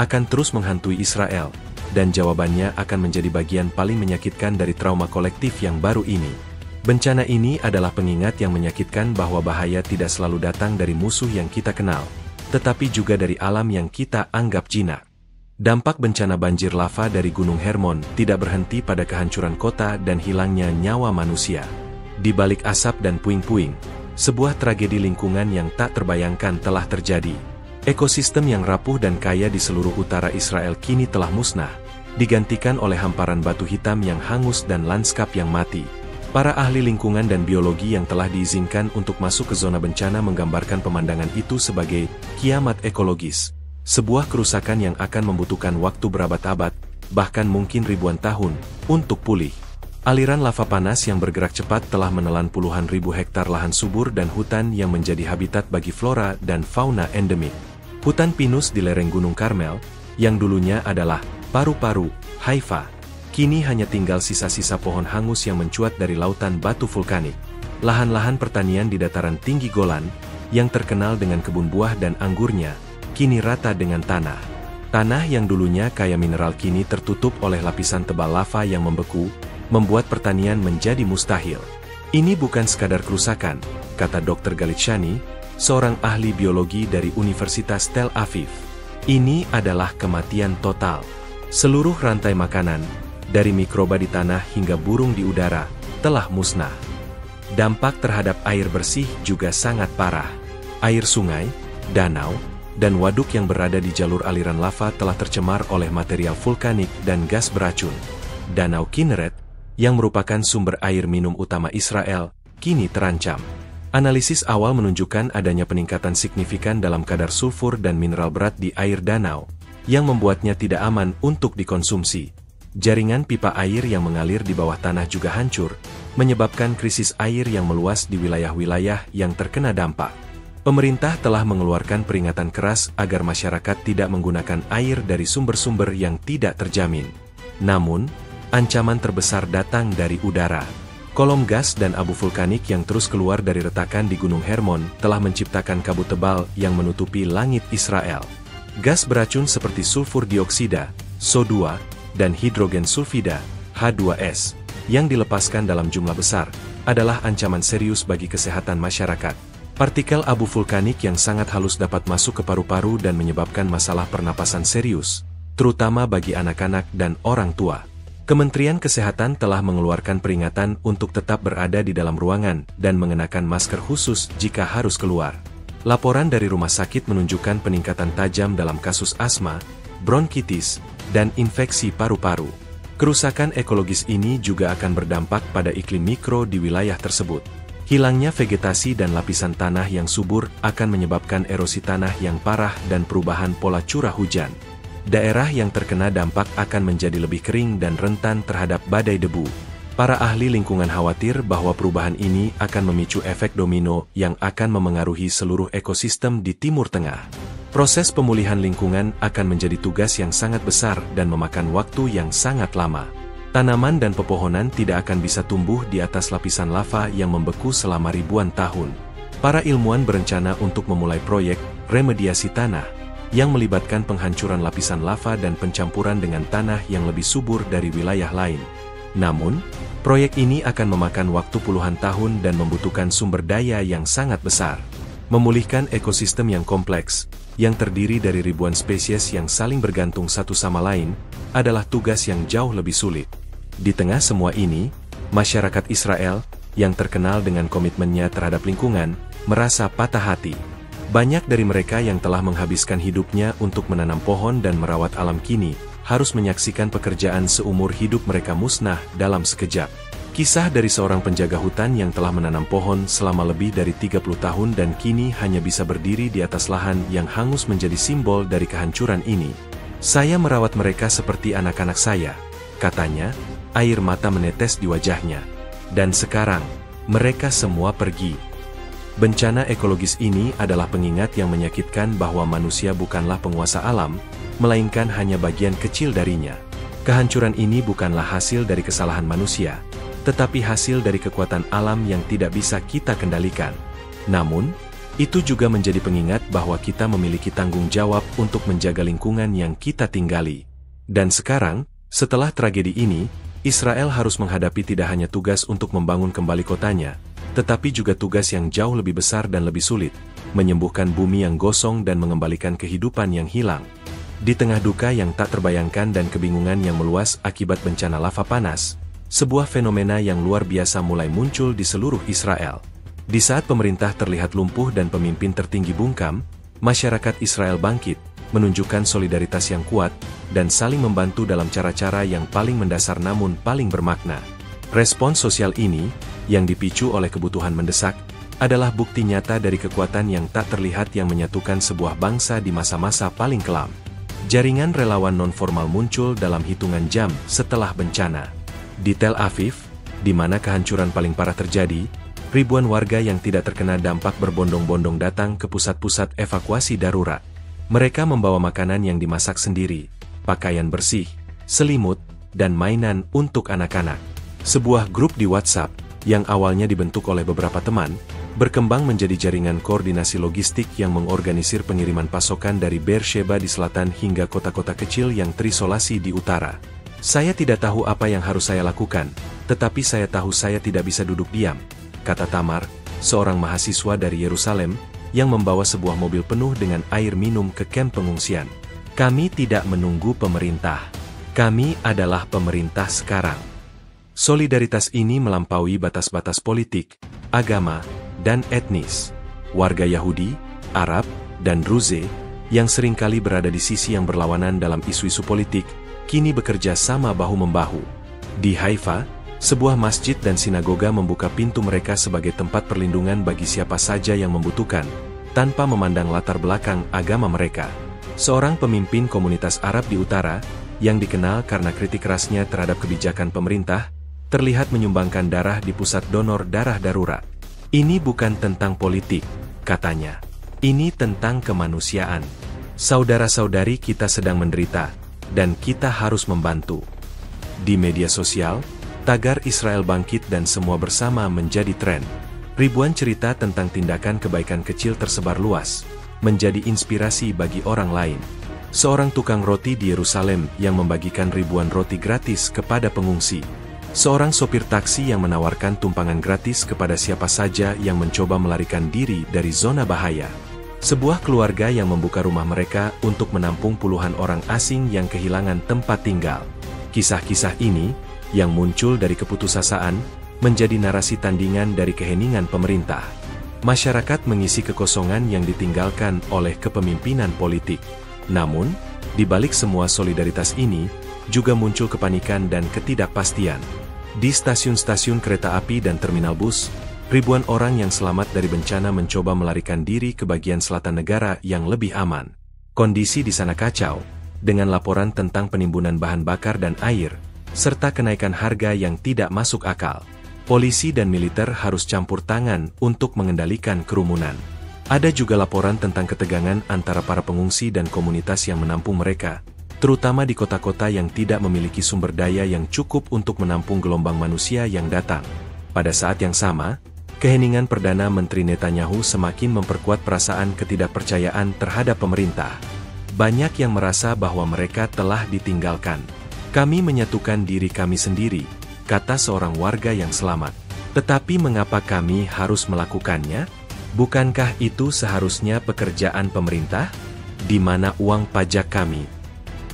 S1: Akan terus menghantui Israel, dan jawabannya akan menjadi bagian paling menyakitkan dari trauma kolektif yang baru ini. Bencana ini adalah pengingat yang menyakitkan bahwa bahaya tidak selalu datang dari musuh yang kita kenal, tetapi juga dari alam yang kita anggap jinak. Dampak bencana banjir lava dari Gunung Hermon tidak berhenti pada kehancuran kota dan hilangnya nyawa manusia. Di balik asap dan puing-puing, sebuah tragedi lingkungan yang tak terbayangkan telah terjadi. Ekosistem yang rapuh dan kaya di seluruh utara Israel kini telah musnah, digantikan oleh hamparan batu hitam yang hangus dan lanskap yang mati. Para ahli lingkungan dan biologi yang telah diizinkan untuk masuk ke zona bencana menggambarkan pemandangan itu sebagai kiamat ekologis, sebuah kerusakan yang akan membutuhkan waktu berabad-abad, bahkan mungkin ribuan tahun, untuk pulih. Aliran lava panas yang bergerak cepat telah menelan puluhan ribu hektar lahan subur dan hutan yang menjadi habitat bagi flora dan fauna endemik. Hutan pinus di lereng Gunung Karmel, yang dulunya adalah paru-paru Haifa, kini hanya tinggal sisa-sisa pohon hangus yang mencuat dari lautan batu vulkanik. Lahan-lahan pertanian di dataran tinggi Golan, yang terkenal dengan kebun buah dan anggurnya, kini rata dengan tanah. Tanah yang dulunya kaya mineral kini tertutup oleh lapisan tebal lava yang membeku, membuat pertanian menjadi mustahil. Ini bukan sekadar kerusakan, kata Dr. Galiciani, seorang ahli biologi dari Universitas Tel Aviv. Ini adalah kematian total. Seluruh rantai makanan, dari mikroba di tanah hingga burung di udara, telah musnah. Dampak terhadap air bersih juga sangat parah. Air sungai, danau, dan waduk yang berada di jalur aliran lava telah tercemar oleh material vulkanik dan gas beracun. Danau Kinneret, yang merupakan sumber air minum utama Israel, kini terancam. Analisis awal menunjukkan adanya peningkatan signifikan dalam kadar sulfur dan mineral berat di air danau, yang membuatnya tidak aman untuk dikonsumsi. Jaringan pipa air yang mengalir di bawah tanah juga hancur, menyebabkan krisis air yang meluas di wilayah-wilayah yang terkena dampak. Pemerintah telah mengeluarkan peringatan keras agar masyarakat tidak menggunakan air dari sumber-sumber yang tidak terjamin. Namun, ancaman terbesar datang dari udara. Kolom gas dan abu vulkanik yang terus keluar dari retakan di Gunung Hermon telah menciptakan kabut tebal yang menutupi langit Israel. Gas beracun seperti sulfur dioksida, SO2, dan hidrogen sulfida, H2S, yang dilepaskan dalam jumlah besar, adalah ancaman serius bagi kesehatan masyarakat. Partikel abu vulkanik yang sangat halus dapat masuk ke paru-paru dan menyebabkan masalah pernapasan serius, terutama bagi anak-anak dan orang tua. Kementerian Kesehatan telah mengeluarkan peringatan untuk tetap berada di dalam ruangan dan mengenakan masker khusus jika harus keluar. Laporan dari rumah sakit menunjukkan peningkatan tajam dalam kasus asma, bronkitis, dan infeksi paru-paru. Kerusakan ekologis ini juga akan berdampak pada iklim mikro di wilayah tersebut. Hilangnya vegetasi dan lapisan tanah yang subur akan menyebabkan erosi tanah yang parah dan perubahan pola curah hujan. Daerah yang terkena dampak akan menjadi lebih kering dan rentan terhadap badai debu. Para ahli lingkungan khawatir bahwa perubahan ini akan memicu efek domino yang akan memengaruhi seluruh ekosistem di Timur Tengah. Proses pemulihan lingkungan akan menjadi tugas yang sangat besar dan memakan waktu yang sangat lama. Tanaman dan pepohonan tidak akan bisa tumbuh di atas lapisan lava yang membeku selama ribuan tahun. Para ilmuwan berencana untuk memulai proyek remediasi tanah, yang melibatkan penghancuran lapisan lava dan pencampuran dengan tanah yang lebih subur dari wilayah lain. Namun, proyek ini akan memakan waktu puluhan tahun dan membutuhkan sumber daya yang sangat besar. Memulihkan ekosistem yang kompleks, yang terdiri dari ribuan spesies yang saling bergantung satu sama lain, adalah tugas yang jauh lebih sulit. Di tengah semua ini, masyarakat Israel, yang terkenal dengan komitmennya terhadap lingkungan, merasa patah hati. Banyak dari mereka yang telah menghabiskan hidupnya untuk menanam pohon dan merawat alam kini, harus menyaksikan pekerjaan seumur hidup mereka musnah dalam sekejap. Kisah dari seorang penjaga hutan yang telah menanam pohon selama lebih dari 30 tahun dan kini hanya bisa berdiri di atas lahan yang hangus menjadi simbol dari kehancuran ini. Saya merawat mereka seperti anak-anak saya, katanya, air mata menetes di wajahnya. Dan sekarang, mereka semua pergi. Bencana ekologis ini adalah pengingat yang menyakitkan bahwa manusia bukanlah penguasa alam, melainkan hanya bagian kecil darinya. Kehancuran ini bukanlah hasil dari kesalahan manusia, tetapi hasil dari kekuatan alam yang tidak bisa kita kendalikan. Namun, itu juga menjadi pengingat bahwa kita memiliki tanggung jawab untuk menjaga lingkungan yang kita tinggali. Dan sekarang, setelah tragedi ini, Israel harus menghadapi tidak hanya tugas untuk membangun kembali kotanya, tetapi juga tugas yang jauh lebih besar dan lebih sulit, menyembuhkan bumi yang gosong dan mengembalikan kehidupan yang hilang. Di tengah duka yang tak terbayangkan dan kebingungan yang meluas akibat bencana lava panas, sebuah fenomena yang luar biasa mulai muncul di seluruh Israel. Di saat pemerintah terlihat lumpuh dan pemimpin tertinggi bungkam, masyarakat Israel bangkit, menunjukkan solidaritas yang kuat, dan saling membantu dalam cara-cara yang paling mendasar namun paling bermakna. Respons sosial ini, yang dipicu oleh kebutuhan mendesak, adalah bukti nyata dari kekuatan yang tak terlihat yang menyatukan sebuah bangsa di masa-masa paling kelam. Jaringan relawan non-formal muncul dalam hitungan jam setelah bencana. Di Tel Aviv, di mana kehancuran paling parah terjadi, ribuan warga yang tidak terkena dampak berbondong-bondong datang ke pusat-pusat evakuasi darurat. Mereka membawa makanan yang dimasak sendiri, pakaian bersih, selimut, dan mainan untuk anak-anak. Sebuah grup di WhatsApp, yang awalnya dibentuk oleh beberapa teman, berkembang menjadi jaringan koordinasi logistik yang mengorganisir pengiriman pasokan dari Beersheba di selatan hingga kota-kota kecil yang terisolasi di utara. Saya tidak tahu apa yang harus saya lakukan, tetapi saya tahu saya tidak bisa duduk diam, kata Tamar, seorang mahasiswa dari Yerusalem, yang membawa sebuah mobil penuh dengan air minum ke kamp pengungsian. Kami tidak menunggu pemerintah. Kami adalah pemerintah sekarang. Solidaritas ini melampaui batas-batas politik, agama, dan etnis. Warga Yahudi, Arab, dan Druze, yang seringkali berada di sisi yang berlawanan dalam isu-isu politik, kini bekerja sama bahu-membahu. Di Haifa, sebuah masjid dan sinagoga membuka pintu mereka sebagai tempat perlindungan bagi siapa saja yang membutuhkan, tanpa memandang latar belakang agama mereka. Seorang pemimpin komunitas Arab di utara, yang dikenal karena kritik kerasnya terhadap kebijakan pemerintah, terlihat menyumbangkan darah di pusat donor darah darurat. Ini bukan tentang politik, katanya. Ini tentang kemanusiaan. Saudara-saudari kita sedang menderita, dan kita harus membantu. Di media sosial, tagar Israel bangkit dan semua bersama menjadi tren. Ribuan cerita tentang tindakan kebaikan kecil tersebar luas, menjadi inspirasi bagi orang lain. Seorang tukang roti di Yerusalem yang membagikan ribuan roti gratis kepada pengungsi. Seorang sopir taksi yang menawarkan tumpangan gratis kepada siapa saja yang mencoba melarikan diri dari zona bahaya. Sebuah keluarga yang membuka rumah mereka untuk menampung puluhan orang asing yang kehilangan tempat tinggal. Kisah-kisah ini, yang muncul dari keputusasaan, menjadi narasi tandingan dari keheningan pemerintah. Masyarakat mengisi kekosongan yang ditinggalkan oleh kepemimpinan politik. Namun, di balik semua solidaritas ini, juga muncul kepanikan dan ketidakpastian. Di stasiun-stasiun kereta api dan terminal bus, ribuan orang yang selamat dari bencana mencoba melarikan diri ke bagian selatan negara yang lebih aman. Kondisi di sana kacau, dengan laporan tentang penimbunan bahan bakar dan air, serta kenaikan harga yang tidak masuk akal. Polisi dan militer harus campur tangan untuk mengendalikan kerumunan. Ada juga laporan tentang ketegangan antara para pengungsi dan komunitas yang menampung mereka, terutama di kota-kota yang tidak memiliki sumber daya yang cukup untuk menampung gelombang manusia yang datang. Pada saat yang sama, keheningan Perdana Menteri Netanyahu semakin memperkuat perasaan ketidakpercayaan terhadap pemerintah. Banyak yang merasa bahwa mereka telah ditinggalkan. Kami menyatukan diri kami sendiri, kata seorang warga yang selamat. Tetapi mengapa kami harus melakukannya? Bukankah itu seharusnya pekerjaan pemerintah? Di mana uang pajak kami?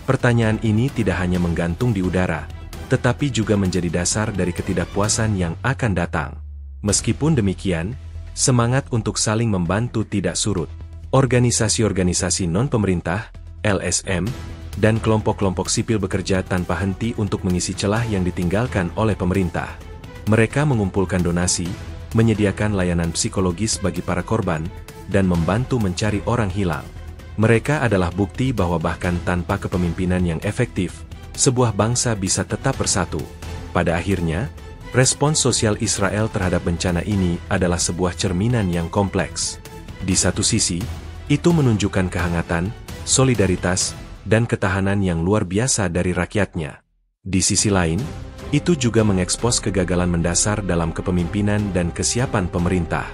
S1: Pertanyaan ini tidak hanya menggantung di udara, tetapi juga menjadi dasar dari ketidakpuasan yang akan datang. Meskipun demikian, semangat untuk saling membantu tidak surut. Organisasi-organisasi non-pemerintah, LSM, dan kelompok-kelompok sipil bekerja tanpa henti untuk mengisi celah yang ditinggalkan oleh pemerintah. Mereka mengumpulkan donasi, menyediakan layanan psikologis bagi para korban, dan membantu mencari orang hilang. Mereka adalah bukti bahwa bahkan tanpa kepemimpinan yang efektif, sebuah bangsa bisa tetap bersatu. Pada akhirnya, respons sosial Israel terhadap bencana ini adalah sebuah cerminan yang kompleks. Di satu sisi, itu menunjukkan kehangatan, solidaritas, dan ketahanan yang luar biasa dari rakyatnya. Di sisi lain, itu juga mengekspos kegagalan mendasar dalam kepemimpinan dan kesiapan pemerintah.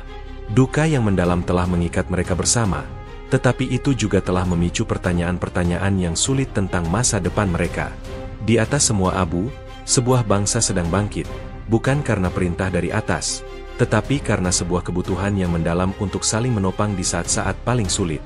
S1: Duka yang mendalam telah mengikat mereka bersama, tetapi itu juga telah memicu pertanyaan-pertanyaan yang sulit tentang masa depan mereka. Di atas semua abu, sebuah bangsa sedang bangkit, bukan karena perintah dari atas, tetapi karena sebuah kebutuhan yang mendalam untuk saling menopang di saat-saat paling sulit.